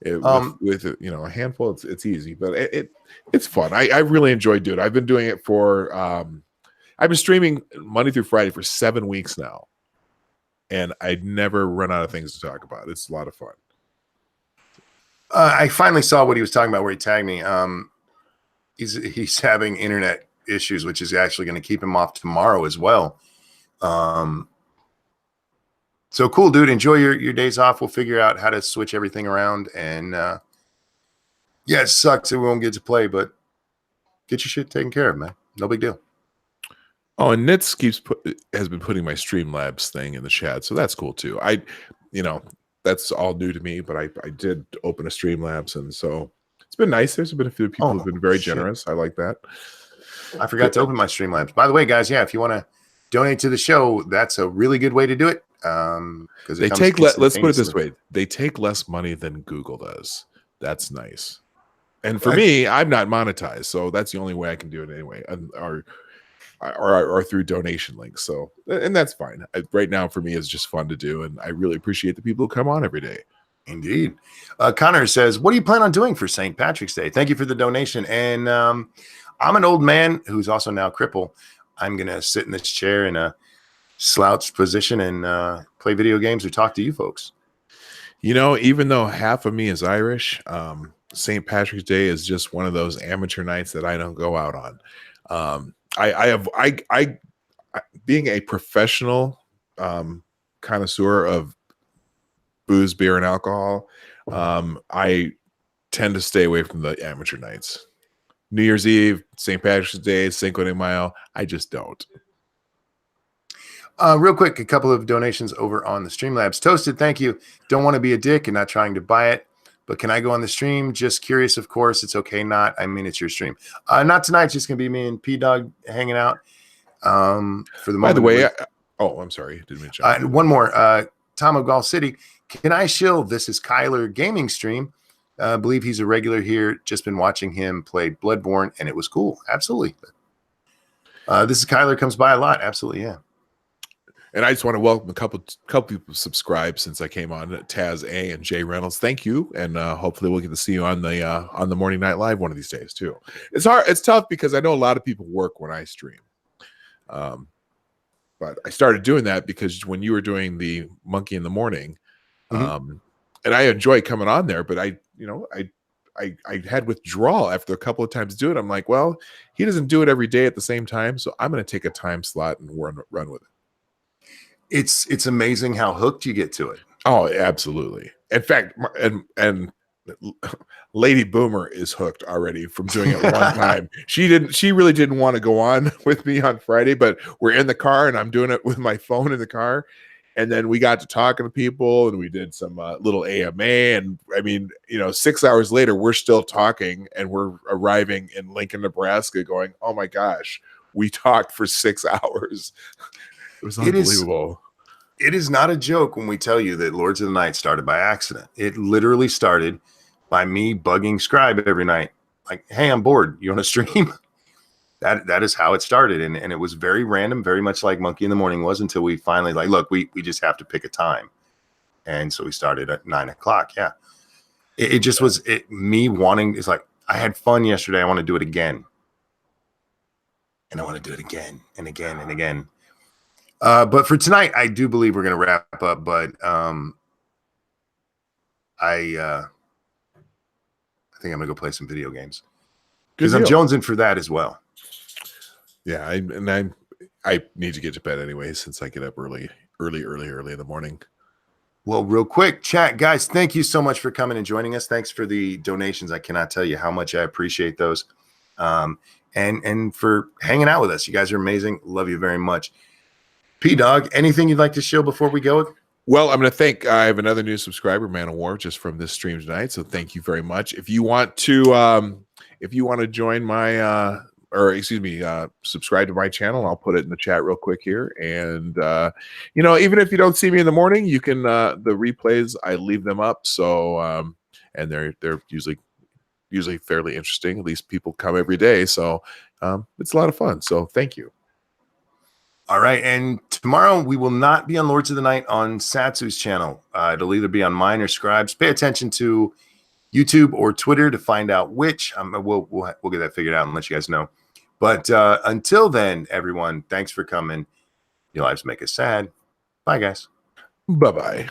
With a handful, it's easy, but it's fun. I really enjoy doing it. I've been doing it for I've been streaming Monday through Friday for 7 weeks now, and I never run out of things to talk about. It's a lot of fun. I finally saw what he was talking about where he tagged me. He's having internet issues, which is actually going to keep him off tomorrow as well. So cool, dude. Enjoy your days off. We'll figure out how to switch everything around. And yeah, it sucks that we won't get to play, but get your shit taken care of, man. No big deal. Oh, and Nitz has been putting my Streamlabs thing in the chat, so that's cool too. That's all new to me, but I did open a Streamlabs, and so it's been nice. There's been a few people who've been very generous. I like that. I forgot to open my Streamlabs. By the way, guys, yeah, if you want to donate to the show, that's a really good way to do it. Because they take let's put it this way: they take less money than Google does. That's nice. And for me, I'm not monetized, so that's the only way I can do it anyway, or through donation links. So, and that's fine. Right now, for me, it's just fun to do, and I really appreciate the people who come on every day. Indeed. Connor says, "What do you plan on doing for St. Patrick's Day?" Thank you for the donation. And I'm an old man who's also now crippled. I'm gonna sit in this chair in a slouched position and play video games or talk to you folks. Even though half of me is Irish, St. Patrick's Day is just one of those amateur nights that I don't go out on. I being a professional connoisseur of booze, beer, and alcohol, I tend to stay away from the amateur nights. New Year's Eve, St. Patrick's Day, Cinco de Mayo, I just don't. Real quick, a couple of donations over on the Streamlabs. Toasted, thank you. Don't want to be a dick and not trying to buy it, but can I go on the stream? Just curious, of course. It's okay not. I mean, it's your stream. Not tonight. It's just going to be me and P-Dog hanging out for the moment. By the way, I'm sorry. Didn't mean to one more. Tom of Golf City. Can I shill? This is Kyler Gaming Stream. I believe he's a regular here. Just been watching him play Bloodborne, and it was cool. Absolutely. This is Kyler. Comes by a lot. Absolutely, yeah. And I just want to welcome a couple people subscribed since I came on. Taz A and Jay Reynolds, thank you, and hopefully we'll get to see you on the Morning Night Live one of these days too. It's hard, it's tough because I know a lot of people work when I stream, but I started doing that because when you were doing the Monkey in the Morning, and I enjoy coming on there, but I had withdrawal after a couple of times do it. I'm like, well, he doesn't do it every day at the same time, so I'm going to take a time slot and run with it. It's amazing how hooked you get to it. Oh, absolutely. In fact, and Lady Boomer is hooked already from doing it one time. She really didn't want to go on with me on Friday, but we're in the car and I'm doing it with my phone in the car. And then we got to talking to people and we did some little AMA. And I mean, 6 hours later, we're still talking and we're arriving in Lincoln, Nebraska going, oh my gosh, we talked for 6 hours. It was unbelievable. It is not a joke when we tell you that Lords of the Night started by accident. It literally started by me bugging Scribe every night. Like, hey, I'm bored. You want to stream? That is how it started. And it was very random, very much like Monkey in the Morning was, until we finally look, we just have to pick a time. And so we started at 9 o'clock. Yeah. It just was me wanting, it's like, I had fun yesterday. I want to do it again. And I want to do it again and again and again. But for tonight, I do believe we're going to wrap up. But I think I'm going to go play some video games because I'm jonesing for that as well. Yeah, I need to get to bed anyway since I get up early in the morning. Well, real quick, chat guys, thank you so much for coming and joining us. Thanks for the donations. I cannot tell you how much I appreciate those. And for hanging out with us. You guys are amazing. Love you very much. P-Dog, anything you'd like to show before we go? Well, I'm going to thank, I have another new subscriber, Man of War, just from this stream tonight. So thank you very much. If you want to join my, subscribe to my channel, I'll put it in the chat real quick here. And, even if you don't see me in the morning, you can, the replays, I leave them up. So, and they're usually fairly interesting. At least people come every day. So, it's a lot of fun. So thank you. All right, and tomorrow we will not be on Lords of the Night on Satsu's channel. It'll either be on mine or Scribe's. Pay attention to YouTube or Twitter to find out which. We'll get that figured out and let you guys know. But until then, everyone, thanks for coming. Your lives make us sad. Bye, guys. Bye-bye.